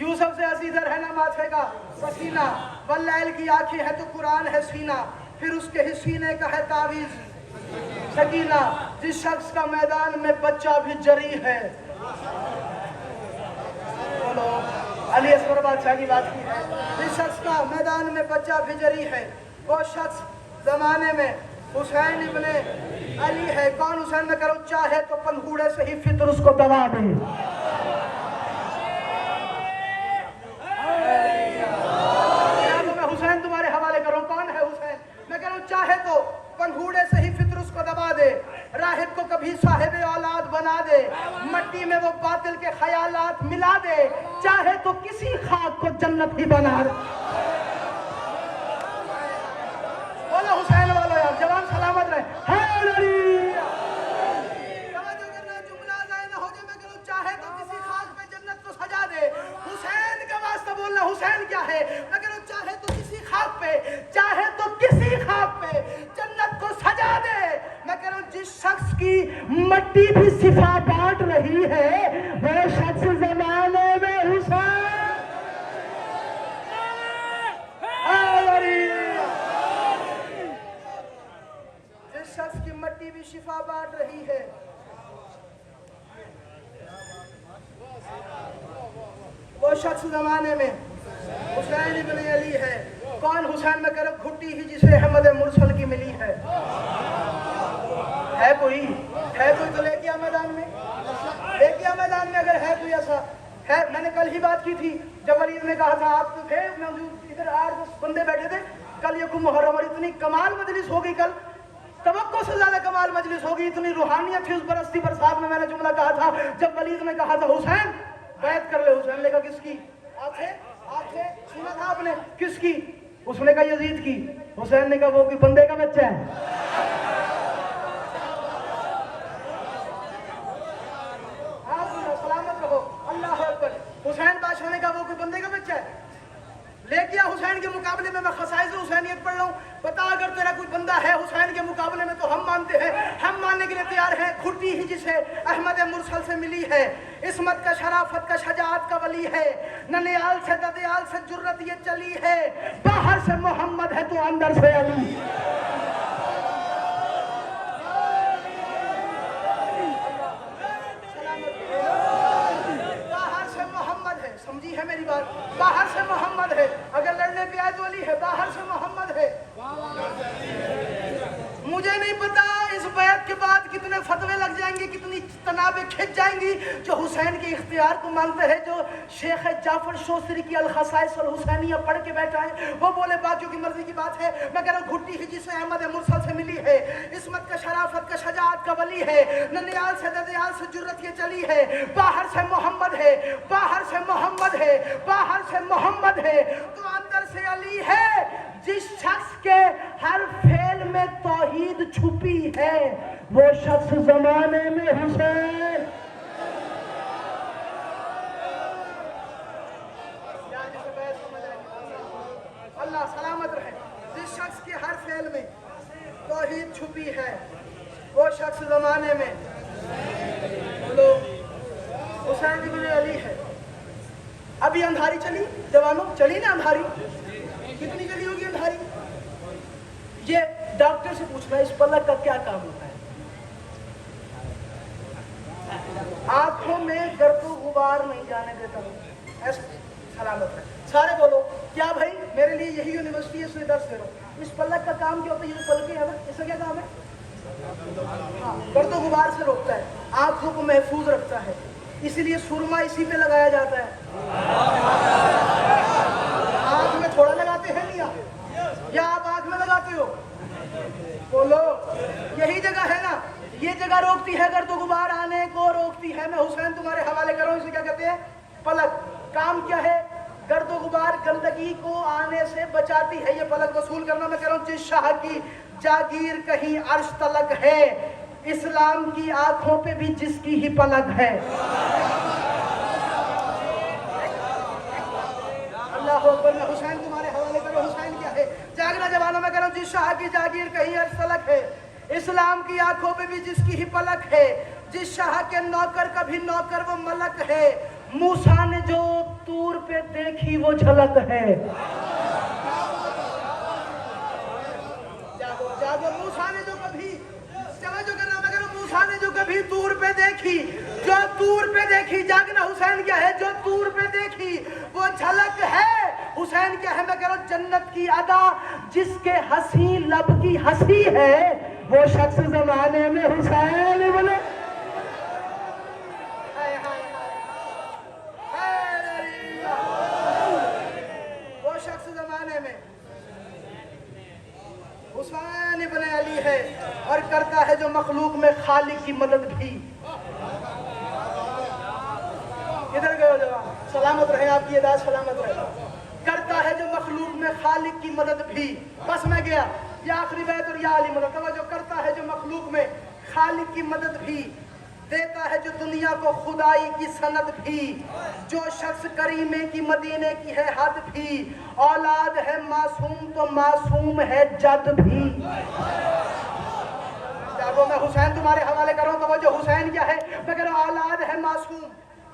यूसुफ से हंसी तर है ना माथे का पसीना, वल्लैल की आंखें हैं तो कुरान है सीना, फिर उसके ही सीने का है ताबीज़ सकीना। जिस शख्स का मैदान में बच्चा भी जरी है, बोलो अली असगर बादशाह की बात की है। जिस शख्स का मैदान में बच्चा भी जरी है, वो शख्स जमाने में हुसैन इब्ने अली है। कौन हुसैन? में करो चाहे तो पंखुड़े से ही फितर उसको दबा दे। मैं हुसैन तुम्हारे हवाले करूं। कौन है हुसैन? मैं कह रहा हूं चाहे तो पंखुड़े से ही फितर उसको दबा दे, राहिब को कभी साहिब औलाद बना दे, मट्टी में वो बातिल के ख्यालात मिला दे, चाहे तो किसी खाक को जन्नत ही बना दे। बोलो हुसैन वालों यार, जवान सलामत रहे। जुमला जाए ना हो जाए। मैं कहूं चाहे तो किसी खाक पे जन्नत को सजा दे। हुसैन का वास्ता बोलना, हुसैन क्या है? मैं कहूं चाहे तो किसी खाक पे, चाहे तो किसी खाक पे जन्नत को सजा दे। मैं कह रहा हूं जिस शख्स की मट्टी भी सिफा बांट रही है, वो शख्स जमाने में हुसैन। जिस शख्स की मट्टी भी शिफा बांट रही है, वो शख्स जमाने में हुसैन इब्ने अली है। कौन हुसैन? में करो घुट्टी ही जिसे अहमद मुरसल की मिली है। कोई तो लेके आ मैदान में, लेके आ मैदान में। अगर है कोई ऐसा है, मैंने कल ही बात की थी जब वलीद ने कहा था, आप तो थे मौजूद, इधर 8-10 बंदे बैठे थे। कल ये मुहर्रम और इतनी कमाल मजलिस हो गई, कल तवक्को से ज्यादा कमाल मजलिस होगी। इतनी रूहानियत थी उस बरसती बरसात में। मैंने जुमला कहा था जब वलीद ने कहा था हुसैन बैत कर ले। हुसैन ने कहा किसकी? आप थे सुना था आपने? किसकी? उसने कहा यजीद की। हुसैन ने कहा वो कोई बंदे का बच्चा है। सलामत रहो। अल्लाह अकबर। हुसैन बादशाह ने कहा वो कोई बंदे का बच्चा है। लेके आ हुसैन के मुकाबले में। मैं खसाइस हुसैनियत पढ़ रहा हूँ। बता अगर तेरा कोई बंदा है हुसैन के मुकाबले में तो हम मानते हैं, हम मानने के लिए तैयार हैं। खुटी ही जिसे अहमद मुरसल से मिली है, इस्मत का, शराफत का, शजाअत का वली है, ननियाल से ददयाल से जुर्रत ये चली है, बाहर से मोहम्मद है तो अंदर से अली। समझी है मेरी बात? बाहर से मोहम्मद है, अगर लड़ने पे आए तो अली है, बाहर से मोहम्मद है। मुझे नहीं पता इस बैत के बाद कितने फतवे लग जाएंगे, कितनी तनाबें खिंच जाएंगी जो हुसैन के इख्तियार को मांगते हैं, जो शेख जाफर शोसरी की अल-खसाइस अल हुसैनिया पढ़ के बैठा है। वो बोले बाकियों की मर्जी की बात है। मैं कह रहा हूँ घुट्टी ही जिसे अहमद मुरसल से मिली है, इस्मत का, शराफत का, शजाअत का वली है, ननियाल से ददयाल से जुर्रत ये चली है, बाहर से मोहम्मद है, बाहर से मोहम्मद है, बाहर से मोहम्मद है तो अंदर से अली है। जिस शख्स के हर फेल में तौहीद छुपी है, वो शख्स जमाने में हुसैन। अल्लाह सलामत रहे। जिस शख्स के हर फेल में तौहीद छुपी है, وہ شخص زمانے میں بولو حسین ابن علی ہے. ابھی اندھاری چلی جوانوں, چلی نا اندھاری, کتنی چلی ہوگی اندھاری. یہ ڈاکٹر سے پوچھنا اس پلک کا کیا کام ہوتا ہے. آنکھوں میں گرد و غبار نہیں جانے دیتا, ایسا سلامت ہے. سارے بولو کیا بھائی میرے لیے یہی یونیورسٹی ہے, اس میں درس دے رہا ہوں. اس پلک کا کام کیا ہوتا ہے, یہ جو پلکیں ہے نا اس کا کیا کام ہے. ہاں, گرد و غبار سے روکتا ہے, آنکھوں کو محفوظ رکھتا ہے, اسی لیے سرما اسی پہ لگایا جاتا ہے. آنکھ میں تھوڑا لگاتے ہیں نہیں آپ, یا آپ آنکھ میں لگاتے ہو. بولو یہی جگہ ہے نا, یہ جگہ روکتی ہے گرد و غبار آنے کو, روکتی ہے. میں حسین تمہارے حوالے کروں, اسے کیا کہتے ہیں پلک. کام کیا ہے, گرد و غبار گندگی کو آنے سے بچاتی ہے. یہ پلک وصول کرنا میں کہہ رہا ہوں. جس شاہ کی جاگیر کہیں عرش تلک ہے, اسلام کی آنکھوں پہ بھی جس کی ہی پلک ہے. اللہ اکبر. میں حسین تمہارے حوالے کروں. حسین کیا ہے, جاگنا جوانوں میں کہہ رہا ہوں. جس شاہ کی جاگیر کہیں عرش تلک ہے, اسلام کی آنکھوں پہ بھی جس کی ہی پلک ہے. جس شاہ کے نوکر کبھی نوکر وہ ملک ہے, موسیٰ نے جو طور پہ دیکھی وہ جھلک ہے. جاگو موسیٰ نے جو کبھی, جو کرنا میں کہہ رہا ہوں, موسیٰ نے جو کبھی طور پہ دیکھی, جو طور پہ دیکھی. جاگنا حسین کیا ہے, جو طور پہ دیکھی وہ جھلک ہے. حسین کیا ہے, میں کہہ رہا ہوں جنت کی ادا جس کے ہنسی لب کی ہنسی ہے, وہ شخص زمانے میں حسین بولے. وہ شخص زمانے میں حسین ابن علی ہے, اور کرتا ہے جو مخلوق میں خالق کی مدد بھی. ادھر گئے ہو جوان, سلامت رہے, آپ کی ادا سلامت رہے. کرتا ہے جو مخلوق میں خالق کی مدد بھی. بس میں گیا, یا آخری بیت اور یا علی مدد. جو کرتا ہے جو مخلوق میں خالق کی مدد بھی, دیتا ہے جو دنیا کو خدائی کی سند بھی. جو شخص کریمے کی مدینے کی ہے حد بھی, اولاد ہے معصوم تو معصوم ہے جد بھی. جاگو میں حسین تمہارے حوالے کروں. تو وہ جو حسین کیا ہے, میں کہہ رہا ہوں اولاد ہے معصوم,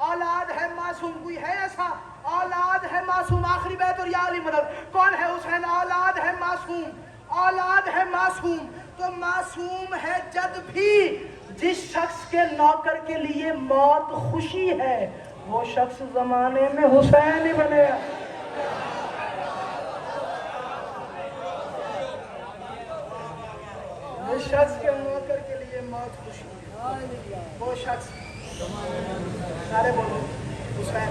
اولاد ہے معصوم. کوئی ہے ایسا, اولاد ہے معصوم. آخری بیت اور یا علی مدد. کون ہے حسین, اولاد ہے معصوم, اولاد ہے معصوم تو معصوم ہے جد بھی. جس شخص کے نوکر کے لیے موت خوشی ہے, وہ شخص زمانے میں حسین ہی بنے. جس شخص کے نوکر کے لیے موت خوشی ہے, وہ شخص, سارے بولو حسین.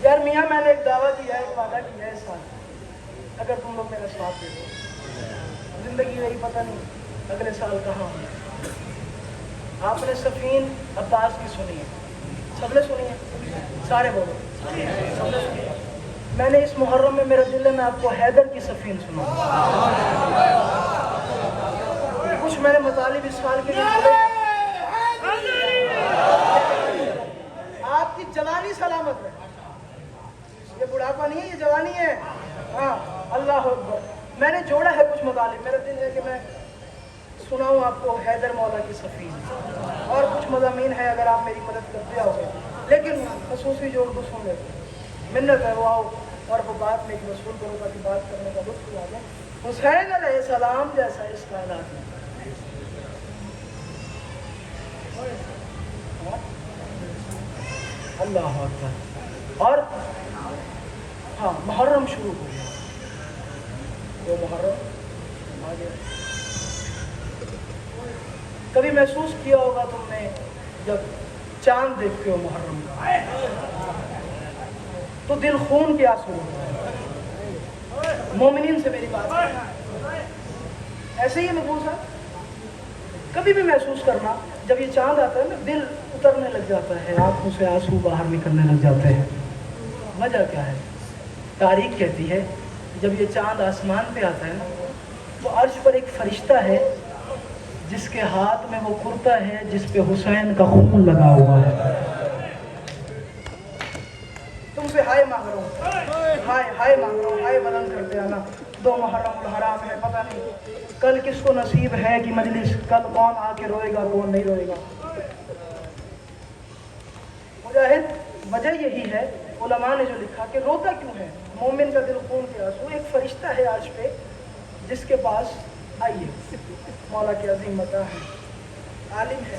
یار میاں میں نے ایک دعویٰ کیا ہے, ایک وعدہ کیا ہے اس سال, اگر تم لوگ میرا ساتھ دے دو, زندگی نہیں پتہ نہیں اگلے سال کہاں ہوں. آپ نے سفین عباس کی سنی ہے, سب نے سنی ہے, سارے بولو سب نے سنی ہے. میں نے اس محرم میں, میرا دل ہے میں آپ کو حیدر کی سفین سنا. کچھ میں نے مطالب اس سال کے لیے. آپ کی جوانی سلامت ہے, یہ بڑھاپا نہیں ہے, یہ جوانی ہے. ہاں اللہ اکبر. میں نے جوڑا ہے کچھ مطالب, میرا دل ہے کہ میں سناؤں آپ کو حیدر مولا کی سفین, اور کچھ مضامین ہے اگر آپ میری مدد کر دیا ہوگا. لیکن خصوصی جوڑ کو سن لیتے, منت ہے وہ آؤ اور وہ بات میری وصول کرو تاکہ بات کرنے کا لطف آ جائے. حسین علیہ السلام جیسا اس کائنات میں اللہ اکبر. اور ہاں محرم شروع ہو گیا, وہ محرم آ گیا. کبھی محسوس کیا ہوگا تم نے جب چاند دیکھتے ہو محرم کا تو دل خون کے آنسو ہوتا ہے. مومنین سے میری بات ہے, ایسے ہی محفوظ ہے. کبھی بھی محسوس کرنا, جب یہ چاند آتا ہے نا دل اترنے لگ جاتا ہے, آنکھوں سے آنسو باہر نکلنے لگ جاتے ہیں. وجہ کیا ہے؟ تاریخ کہتی ہے جب یہ چاند آسمان پہ آتا ہے نا تو عرش پر ایک فرشتہ ہے جس کے ہاتھ میں وہ کرتا ہے جس پہ حسین کا خون لگا ہوا ہے. تم سے ہائے مانگ رہا ہوں, ہائے مانگ رہا ہوں, ہائے بلند کرتے آنا. 2 محرم الحرام ہے, پتہ نہیں کل کس کو نصیب ہے کہ مجلس, کل کون آ کے روئے گا کون نہیں روئے گا. مجاہد, وجہ یہی ہے علماء نے جو لکھا کہ روتا کیوں ہے مومن کا دل خون کے آنسو. ایک فرشتہ ہے عرش پہ جس کے پاس آئیے, مولا کی عظیم عطا ہے, عالم ہے,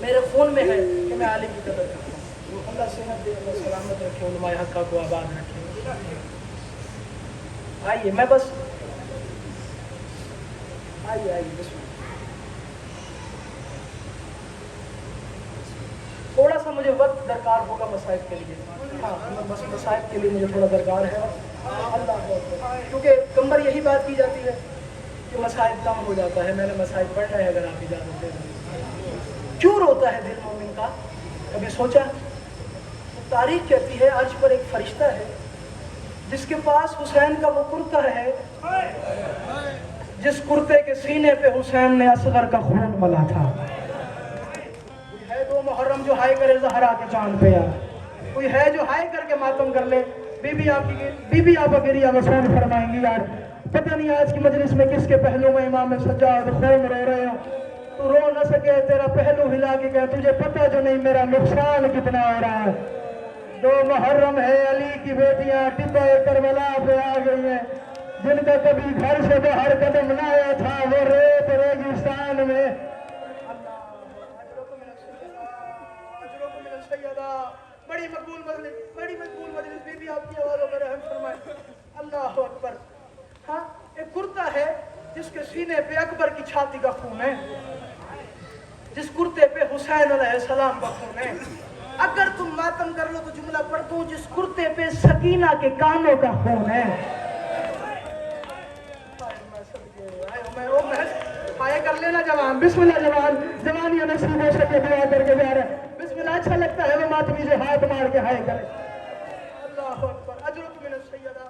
میرے خون میں ہے کہ میں عالم کی قدر کرتا ہوں. اللہ صحت دے, اللہ سلامت رکھے, علماء حقہ کو آباد رکھے. آئیے, میں بس آئیے بسم اللہ. تھوڑا سا مجھے وقت درکار ہوگا مصائب کے لیے. ہاں, بس مصائب کے لیے مجھے تھوڑا درکار ہے. اللہ کیونکہ کمبر یہی بات کی جاتی ہے کہ مصائب کم ہو جاتا ہے. میں نے مصائب پڑھنا ہے اگر آپ اجازت دیں. کیوں روتا ہے دل مومن کا, کبھی سوچا؟ تاریخ کہتی ہے عرش پر ایک فرشتہ ہے جس کے پاس حسین کا وہ کرتا ہے جس کرتے کے سینے پہ حسین نے اصغر کا خون ملا تھا. کوئی ہے 2 محرم جو ہائے کرے زہرا کے چاند پہ, کوئی ہے جو ہائے کر کے ماتم کر لے. بی بی آپ گریہ وصول فرمائیں گی, یار پتہ نہیں آج کی مجلس میں کس کے پہلو میں امام سجاد خون رو رہے ہو. تو رو نہ سکے, تیرا پہلو ہلا کے کہ تجھے پتہ جو نہیں میرا نقصان کتنا ہو رہا ہے. 2 محرم ہے, علی کی بیٹیاں ٹبہ کربلا پہ آ گئی ہیں, جن کا کبھی گھر سے باہر قدم نہ آیا تھا, وہ ریت ریگستان میں. بڑی مقبول مجلس, بی بی آپ کی آوازوں پر رحم فرمائے. اللہ اکبر. ہاں, ایک کرتا ہے جس کے سینے پہ اکبر کی چھاتی کا خون ہے, جس کرتے پہ حسین علیہ السلام کا خون ہے. اگر تم ماتم کر لو تو جملہ پڑھ دوں, جس کرتے پہ سکینہ کے کانوں کا خون ہے. ہائے کر لینا جوان, بسم اللہ جوان, جوان یہ نصیب ہو سکے دعا کر کے جا رہے. بسم اللہ, اچھا لگتا ہے وہ ماتمی سے ہاتھ مار کے ہائے کرے. اللہ اکبر. اجرک من السیدہ,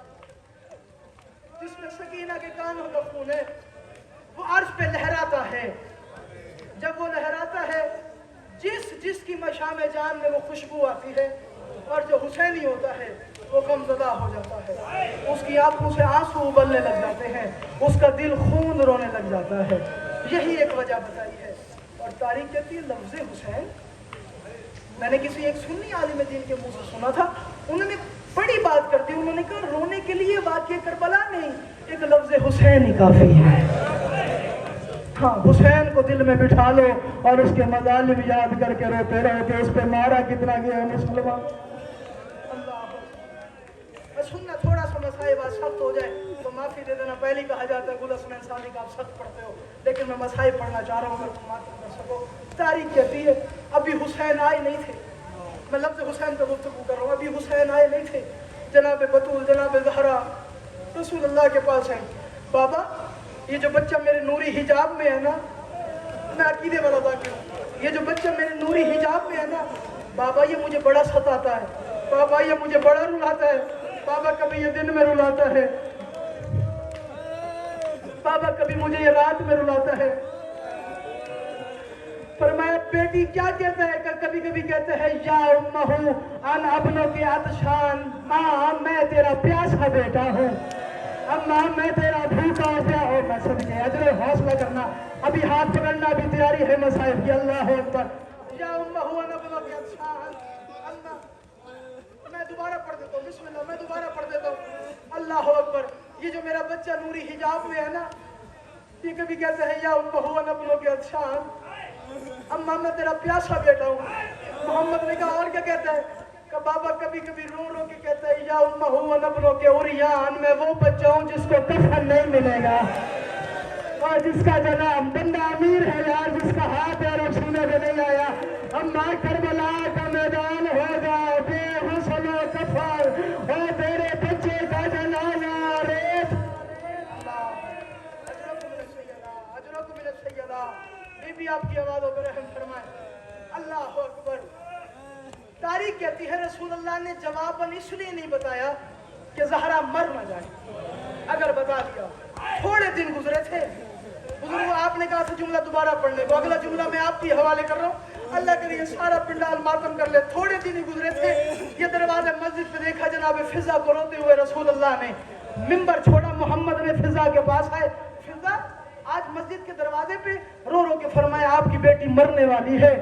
جس میں سکینہ کے کانوں کا خون ہے, وہ عرش پہ لہراتا ہے. جب وہ لہراتا ہے, جس کی مشام جان میں وہ خوشبو آتی ہے, اور جو حسینی ہوتا ہے وہ غم زدہ ہو جاتا ہے. اس کی آنکھوں سے آنسو ابلنے لگ جاتے ہیں, اس کا دل خون رونے لگ جاتا ہے. یہی ایک وجہ بتائی ہے. اور تاریخ کہتی ہے لفظ حسین, میں نے کسی ایک سنی عالم دین کے منہ سے سنا تھا, انہوں نے بڑی بات کرتی, انہوں نے کہا رونے کے لیے واقعہ کربلا نہیں, ایک لفظ حسین ہی کافی ہے. ہاں, حسین کو دل میں بٹھا لو اور اس کے مظالم یاد کر کے روتے رہو کہ اس پہ مارا کتنا گیا ہے مسلمان. اللہ سننا, تھوڑا سا مسائل بات سخت ہو جائے تو معافی دے دینا. پہلے کہا جاتا ہے گل حسین ثانی کا آپ سخت پڑھتے ہو, لیکن میں مسائل پڑھنا چاہ رہا ہوں اگر تم معافی کر سکو. تاریخ کہتی ہے ابھی حسین آئے نہیں تھے, میں لفظ حسین پہ گفتگو کر رہا ہوں, ابھی حسین آئے نہیں تھے. جناب بطول, جناب زہرا رسول اللہ کے پاس ہیں. بابا یہ جو بچہ میرے نوری حجاب میں ہے نا, میں عقیدے والا باقی ہوں, یہ جو بچہ میرے نوری حجاب میں ہے نا, بابا یہ مجھے بڑا ستاتا ہے, بابا یہ مجھے بڑا رلاتا ہے, بابا کبھی یہ دن میں رلاتا ہے, بابا کبھی مجھے یہ رات میں رلاتا ہے. فرمایا بیٹی کیا کہتا ہے, کبھی کبھی کہتا ہے یا امہ ان ابنوں کے عطشان, ماں میں تیرا پیاسا بیٹا ہوں, اماں میں تیرا بھوکا پیا ہو. میں سمجھے اجر حوصلہ کرنا, ابھی ہاتھ پکڑنا بھی تیاری ہے مصائب کی. اللہ اکبر. یا امہ ان ابنوں کے عطشان. اللہ, میں دوبارہ پڑھ دیتا ہوں, بسم اللہ, میں دوبارہ پڑھ دیتا ہوں. اللہ اکبر. یہ جو میرا بچہ نوری حجاب میں ہے نا, یہ کبھی کہتا ہے یا امہ ان ابنوں کے عطشان, اماں میں تیرا پیاسا بیٹا ہوں. محمد نے کہا اور کیا کہتا ہے, کہ بابا کبھی کبھی رو رو کے کہتا ہے یا امہ ان ابنوں کے عریان, میں وہ بچہ ہوں جس کو کفن نہیں ملے گا, اور جس کا جناب بندہ امیر ہے یار, جس کا ہاتھ اور سینے پہ نہیں آیا. اماں کربلا کا میدان ہوگا بے غسل و کفن, اور تیرے بچے کا جنازہ ریت. اجرک من السیدہ, بی بی آپ کی آوازوں پر رحم فرمائے. اللہ اکبر. تاریخ کہتی ہے رسول اللہ نے جواباً اس لیے نہیں بتایا کہ زہرا مر نہ جائے. اگر بتا دیا, تھوڑے دن گزرے تھے, بزرگوں آپ نے کہا تھا جملہ دوبارہ پڑھنے کو, اگلا جملہ میں آپ کے حوالے کر رہا ہوں. اللہ کے لیے سارا پنڈال ماتم کر لے. تھوڑے دن ہی گزرے تھے, یہ دروازے مسجد پہ دیکھا جناب فضا کو روتے ہوئے رسول اللہ نے. मिंबर छोड़ा, मोहम्मद ने फिजा के पास आए, फिजा आज मस्जिद के दरवाजे पे रो रो के फरमाया आपकी बेटी मरने वाली है,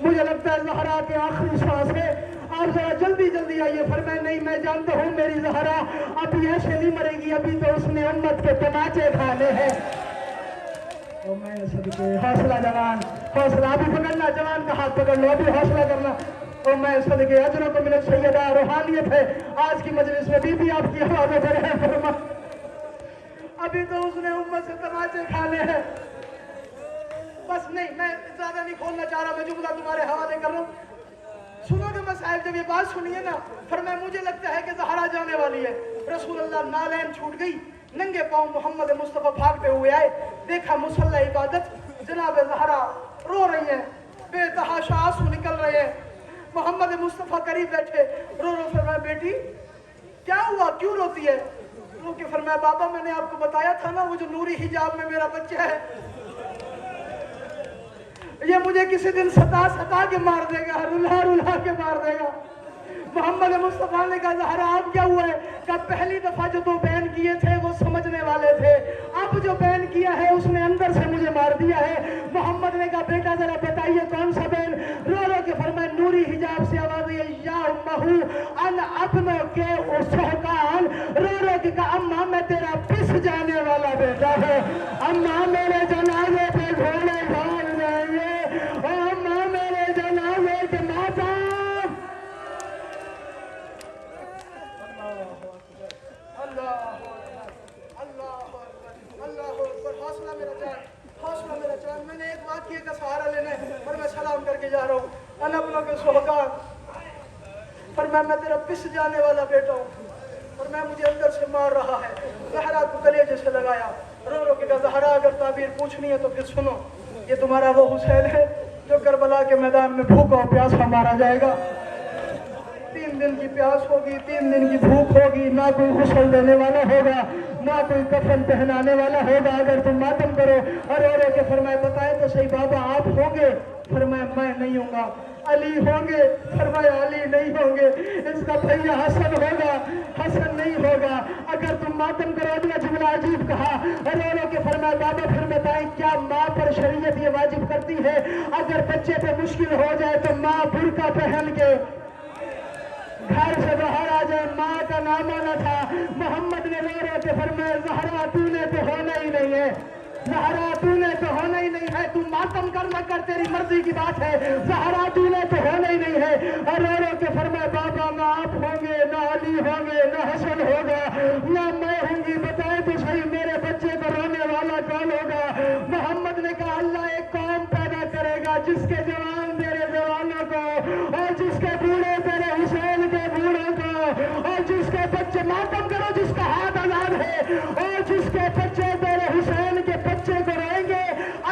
मुझे लगता है ज़हरा के आखिरी सांस है, आप जरा जल्दी जल्दी आइए। फरमाया नहीं, मैं जानता हूँ मेरी ज़हरा अभी ऐसे नहीं मरेगी, अभी तो उसने उम्मत के तमाचे खाने हैं। तो मैं सदके हौसला जवान, हौसला अभी पकड़ना, जवान का हाथ पकड़ लो, अभी हौसला करना। तो मैं सदके अजरों को मिले सैयदा रूहानियत है आज की मजलिस में, बीबी आपकी आवाज़ पर है, फरमा अभी तो उसने उम्मत से तमाचे खाने हैं। बस नहीं, मैं ज्यादा नहीं खोलना चाह रहा, मैं जुमला तुम्हारे हवाले कर रहा हूँ, सुनोगे मैं साहब जब ये बात सुनिए ना। फिर मैं मुझे लगता है कि ज़हरा जाने वाली है। रसूलुल्लाह नालैन छूट गई, नंगे पाँव मोहम्मद मुस्तफ़ा भागते हुए आए, देखा मुसल्ला इबादत, जनाब ज़हरा रो रही हैं, बेतहाशा आंसू निकल रहे हैं। मोहम्मद मुस्तफ़ा करीब बैठे, रो रो फरमाया बेटी क्या हुआ, क्यों रोती है? रो के फरमाया बाबा मैंने आपको बताया था ना वो जो नूरी हिजाब में मेरा बच्चा है, ये मुझे किसी दिन सता सता के मार देगा, रुला रुला के मार देगा। मोहम्मद मुस्तफ़ा ने कहा ज़हरा अब क्या हुआ है? कहा पहली दफा जो दो बैन किए थे वो समझने वाले थे, अब जो बैन किया है उसने अंदर से मुझे मार दिया है। मोहम्मद ने कहा बेटा जरा बताइए कौन सा बैन? रो रो के फरमाया नूरी हिजाब से आवाज आई या उम्महू अन अपनों के उसहकान। रो रो के कहा अम्मा मैं तेरा पिस जाने वाला बेटा है, अम्मा मेरे जनाजे पे घोड़े भाग जाएंगे, अम्मा मेरे जनाजे के माता। हौसला मेरा जान, हौसला मेरा जान। मैंने एक वाक्य का सहारा लेना है पर मैं सलाम करके जा रहा हूँ। अन अपनों के सोहगान, पर मैं तेरा पिस जाने वाला बेटा हूँ, और मैं मुझे अंदर से मार रहा है। ज़हरा को कलेजे से लगाया, रो रो के कहा ज़हरा अगर ताबीर पूछनी है तो फिर सुनो, ये तुम्हारा वो हुसैन है जो करबला के मैदान में भूखा और प्यासा मारा जाएगा। 3 दिन की प्यास होगी, 3 दिन की भूख होगी, ना कोई गुस्ल देने वाला होगा, ना कोई कफन पहनाने वाला होगा, अगर तुम मातम करो। और रो के फरमाए बताए तो सही बाबा आप होंगे? फरमाया मैं नहीं होगा। अली होंगे? फरमाया अली नहीं होंगे। इसका भैया हसन होगा? हसन नहीं होगा। अगर तुम मातम करोगे, जुमला अजीब कहा। और रो के फरमाया बाबा फिर बताएं क्या माँ पर शरीयत ये वाजिब करती है अगर बच्चे पे मुश्किल हो जाए तो माँ बुर्का पहन के घर से बाहर आ जाए? माँ का नामा न था। मोहम्मद ने रो रो के फरमाया ज़हरा तूने तो होना ही नहीं है, ज़हरा तूने तो होना ही नहीं है, तू मातम कर न कर तेरी मर्जी की बात है, ज़हरा तूने तो होना ही नहीं है। और रो रो के फरमाया बाबा ना आप होंगे, ना अली होंगे, ना हसन होगा, ना मैं होंगी, बताए तो सही मेरे बच्चे को रोने वाला कौन होगा? मोहम्मद ने कहा अल्लाह एक कौम पैदा करेगा जिसके जवान तेरे जवानों को, और जिसके बूढ़े तेरे हुसैन के बूढ़ों को, और जिसके बच्चे मातम करो जिसका हाथ आजाद है, और जिसके बच्चे तेरे हुसैन के बच्चे को रहेंगे।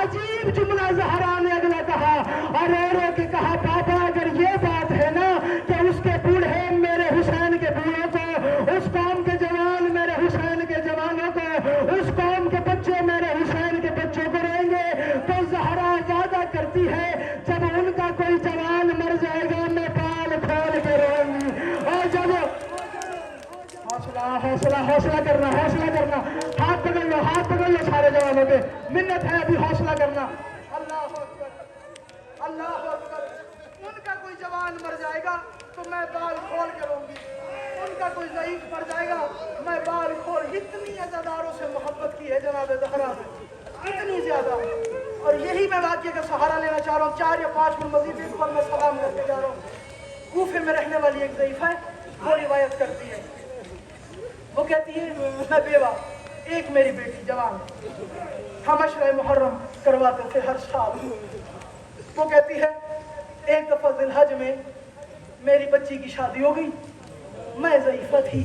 अजीब जुमला ज़हरा ने अगला कहा, और रो के कहा पापा अगर ये बात है ना कि उसके बूढ़े मेरे हुसैन के बूढ़ों को, उस कौम के जवान मेरे हुसैन के जवानों को, उस कौम के बच्चे मेरे हुसैन के बच्चों को रहेंगे, तो ज़हरा वादा करती है जब उनका कोई जवान मर जाएगा मैं बाल खोल के रोऊंगी। और जब हौसला हौसला हौसला करना, हौसला करना, हाथ पकड़ लो सारे जवानों पे, मिन्नत है अभी हौसला करना। अल्लाह अकबर, अल्लाह अकबर। उनका कोई जवान मर जाएगा तो मैं बाल खोल के रोऊंगी, उनका कोई ज़ईफ मर जाएगा मैं बाल खोल। इतनी अज़ादारों से मोहब्बत की है जनाब ज़हरा ने, इतनी ज्यादा। और यही मैं वाक्य का सहारा लेना चाह रहा हूँ। 4 या 5 मिनट मजीद एक बार मैं सलाम करके जा रहा हूँ। कूफे में रहने वाली एक ज़ईफ़ा है, वो रिवायत करती है, वो कहती है मैं बेवा, एक मेरी बेटी जवान, हम अशरा मुहर्रम करवाते थे हर साल। वो कहती है एक दफ़ा ज़िलहज में मेरी बच्ची की शादी हो गई, मैं ज़ईफ़ा थी,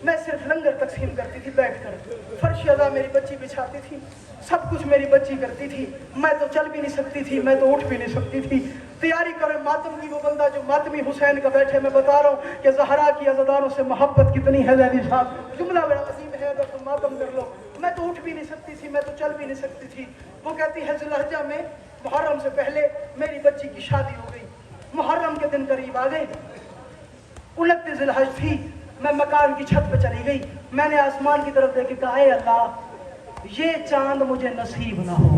मैं सिर्फ लंगर तकसीम करती थी बैठकर, फर्श अदा मेरी बच्ची बिछाती थी, सब कुछ मेरी बच्ची करती थी, मैं तो चल भी नहीं सकती थी, मैं तो उठ भी नहीं सकती थी। तैयारी करे मातम की वो बंदा जो मातमी हुसैन का बैठे, मैं बता रहा हूँ कि ज़हरा की अज़ादारों से मोहब्बत कितनी है। ज़ैदी साहब जुमला बड़ा वसीम है, अगर तुम मातम कर लो। मैं तो उठ भी नहीं सकती थी, मैं तो चल भी नहीं सकती थी। वो कहती है ज़िलहज्जा में मुहर्रम से पहले मेरी बच्ची की शादी हो गई, मुहर्रम के दिन करीब आ गए, 29 ज़िलहज थी, मैं मकान की छत पे चली गई। मैंने आसमान की तरफ देख के कहा, "ऐ अल्लाह, ये चांद मुझे नसीब ना हो।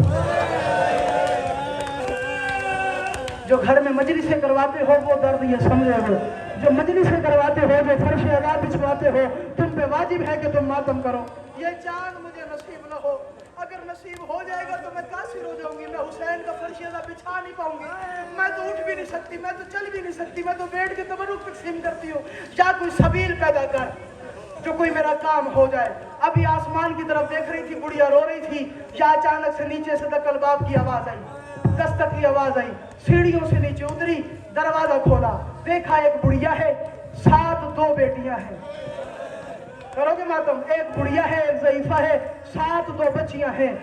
जो घर में मजलिसें करवाते हो वो दर्द ये समझे हो, जो मजलिसें करवाते हो, जो फर्श अदा बिछवाते हो, तुम पे वाजिब है कि तुम मातम करो। ये चांद मुझे नसीब न हो। अगर नसीब हो जाएगा तो मैं कासिर हो जाऊंगी, मैं हुसैन का फर्श अदा बिछा नहीं पाऊंगी, मैं तो उठ भी नहीं सकती, मैं तो चल भी नहीं सकती, मैं तो बैठ के तबरुक तकसीम करती हूँ। या कोई सबील पैदा कर जो कोई मेरा काम हो जाए। अभी आसमान की तरफ देख रही थी, बुढ़िया रो रही थी, या अचानक से नीचे से दकल बाप की आवाज आई, दस्तक की आवाज आई। सीढ़ियों से नीचे उतरी, दरवाजा खोला, देखा एक बुढ़िया है, साथ 2 बेटियां हैं। करोगे मातम? एक बुढ़िया है, एक ज़ईफा है, साथ 2 बच्चियां हैं।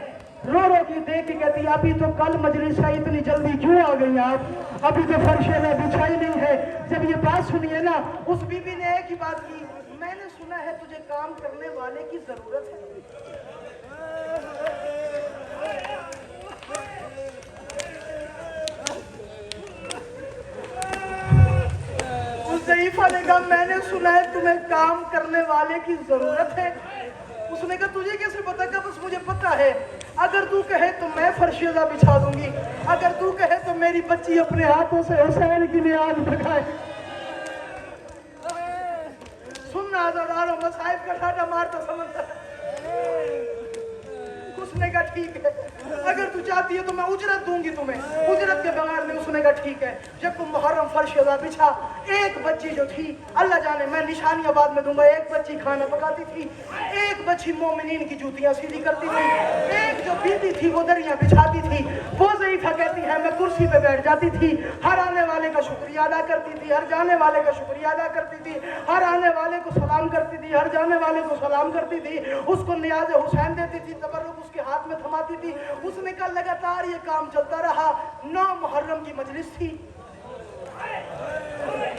रो रो की देख के कहती, अभी तो कल मजलिस है, इतनी जल्दी क्यों आ गई आप? अभी तो फर्शे में बिछाई नहीं है। जब ये बात सुनी है ना, उस बीबी ने एक ही बात की, मैंने सुना है तुझे काम करने वाले की जरूरत है। ज़ईफा ने कहा, मैंने सुना है तुम्हें काम करने वाले की जरूरत है। उसने कहा, तुझे कैसे पता? का बस मुझे पता है, अगर तू कहे तो मैं फर्शियदा बिछा दूंगी, अगर तू कहे तो मेरी बच्ची अपने हाथों से हुसैन की नियाज लगाए। सुनना आजादारों, मसाइब का ठाटा मारता समझता। उसने कहा, ठीक है, अगर तू चाहती है तो मैं उजरत दूंगी तुम्हें, उजरत के बगैर नहीं। उसने कहा, ठीक है। जब तुम मुहर्रम फर्श अदा बिछा, एक बच्ची जो थी, अल्लाह जाने, मैं निशानियां बाद में दूंगा, एक बच्ची खाना पकाती थी, एक बच्ची मोमिनीन की जूतियां सीधी करती थी, एक जो बीती थी वो दरियां बिछाती थी। वो ज़ईफा कहती है, मैं कुर्सी पे बैठ जाती थी, हर आने वाले का शुक्रिया अदा करती थी, हर जाने वाले का शुक्रिया अदा करती थी, हर आने वाले को सलाम करती थी, हर जाने वाले को सलाम करती थी, उसको नियाज़ हुसैन देती थी, तबर्रुक उसके हाथ में थमाती थी। उसने कहा, लगातार ये काम चलता रहा। 9 मुहर्रम की मजलिस थी,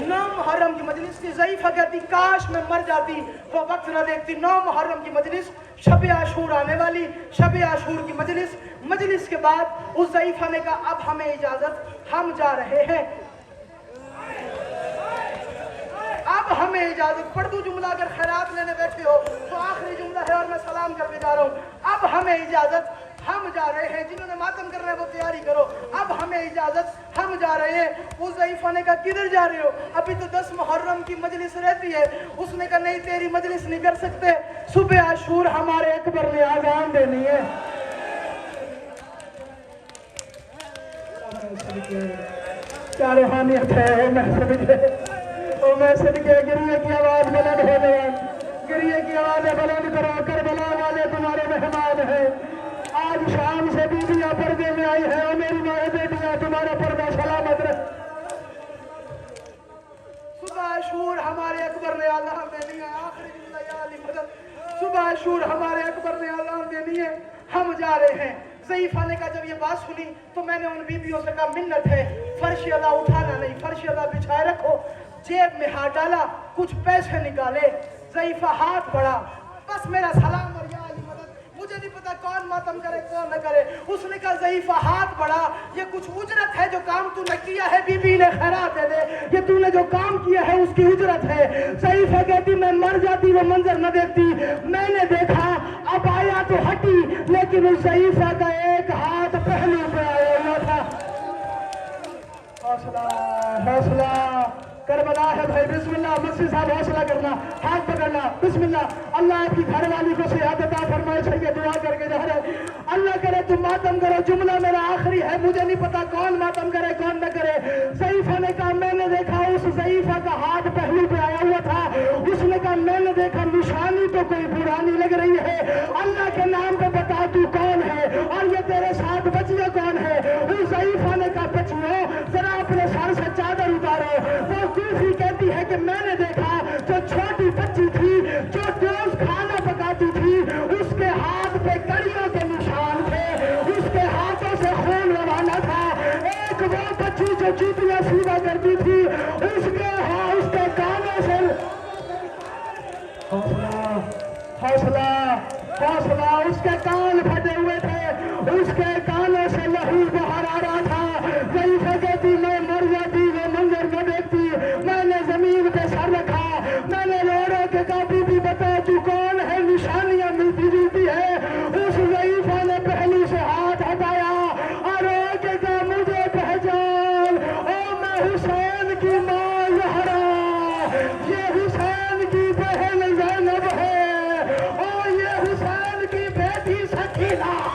9 मुहर्रम की मजलिस थी। ज़ईफा कहती, काश मैं मर जाती, वो वक्त न देखती। 9 मुहर्रम की मजलिस, शब आशूर आने वाली, शब आशूर की मजलिस। मजलिस के बाद उस ज़ईफा ने कहा, अब हमें इजाजत, हम जा रहे हैं, अब हमें इजाजत। पढ़ दो जुमला, अगर खैरात लेने बैठे हो तो आखिरी जुमला है और मैं सलाम करके जा रहा हूँ। अब हमें इजाजत, हम जा रहे हैं। जिन्होंने मातम करना है वो तैयारी करो, अब हमें इजाजत, हम जा रहे हैं। उस ज़ईफा ने कहा, किधर जा रहे हो? अभी तो 10 मुहर्रम की मजलिस रहती है। उसने कहा, नहीं, तेरी मजलिस नहीं कर सकते, सुबह आशूर हमारे अकबर ने आज़ान देनी है। क्या रूहानियत है, मैं सदके गिरिए की आवाज बुलंद हो गया, गिरिए की आवाज बुलंद करो, करबला वाले तुम्हारे मेहमान है। आज शाम से बीबियां पर्दे में आई है, और मेरी माँ बेटियां, तुम्हारा पर्दा सलामत रहे। सुबह आशूर हमारे अकबर ने आज़ान देनी है, आखिरी जुमला या अली मदद। सुबह आशूर हमारे अकबर ने आज़ान देनी है, हम जा रहे हैं। ज़ईफा ने कहा, जब ये बात सुनी तो मैंने उन बीबियों से कहा, मिन्नत है, फर्श अदा उठाना नहीं, फर्श अदा बिछाए रखो। जेब में हाथ डाला, कुछ पैसे निकाले, ज़ईफा हाथ बढ़ा, बस मेरा सलाम और या अली मदद। मुझे नहीं पता कौन मातम करे कौन न करे। उसने कहा, ज़ईफा हाथ बढ़ा, ये कुछ उजरत है, जो काम तूने किया है, बीबी ने खैरात दे दे, ये तूने जो काम किया है उसकी उजरत है। ज़ईफा कहती, मैं मर जाती वो मंजर न देखती। मैंने देखा, अब आया तो हटी, लेकिन उस ज़ईफा का एक हाथ पहलू पे आया हुआ था। हौसला, हौसला, करबला है भाई, बिस्मिल्लाह। मस्जिद साहब हौसला करना, हाथ पकड़ना, बिस्मिल्लाह। अल्लाह आपकी घरवाली को सेहत अता फरमाए, सही दुआ करके जा रहे। अल्लाह करे तुम मातम करो। जुमला मेरा आखिरी है, मुझे नहीं पता कौन मातम करे कौन न करे। ज़ईफा ने कहा, मैंने देखा उस ज़ईफा का हाथ पहलू पे आया हुआ था। उसने कहा, मैंने देखा, निशानी तो कोई पुरानी लग रही है। अल्लाह के नाम पे बता तू कौन है, और ये तेरे साथ बच्चियां कौन है? उस ज़ईफा ने कहा, बच्चियों जरा अपने सर से चादर उतारो। वो दूसरी कहती है कि मैंने देखा जो छोटी बच्ची थी, जो रोज खाना पकाती थी, उसके हाथ पे कड़ियों के निशान थे, उसके हाथों से खून रवाना था। एक वो बच्ची जो जूतियां सीधा करती थी, उसके कानों से हौसला, हौसला, उसके कान फटे हुए थे, उसके कानों से लहू बाहर आ रहा था। ज़ईफा कहती, मैं मर जाती वो मंजर न देखती। मैंने जमीन पे सर रखा, मैंने रो रो के الہ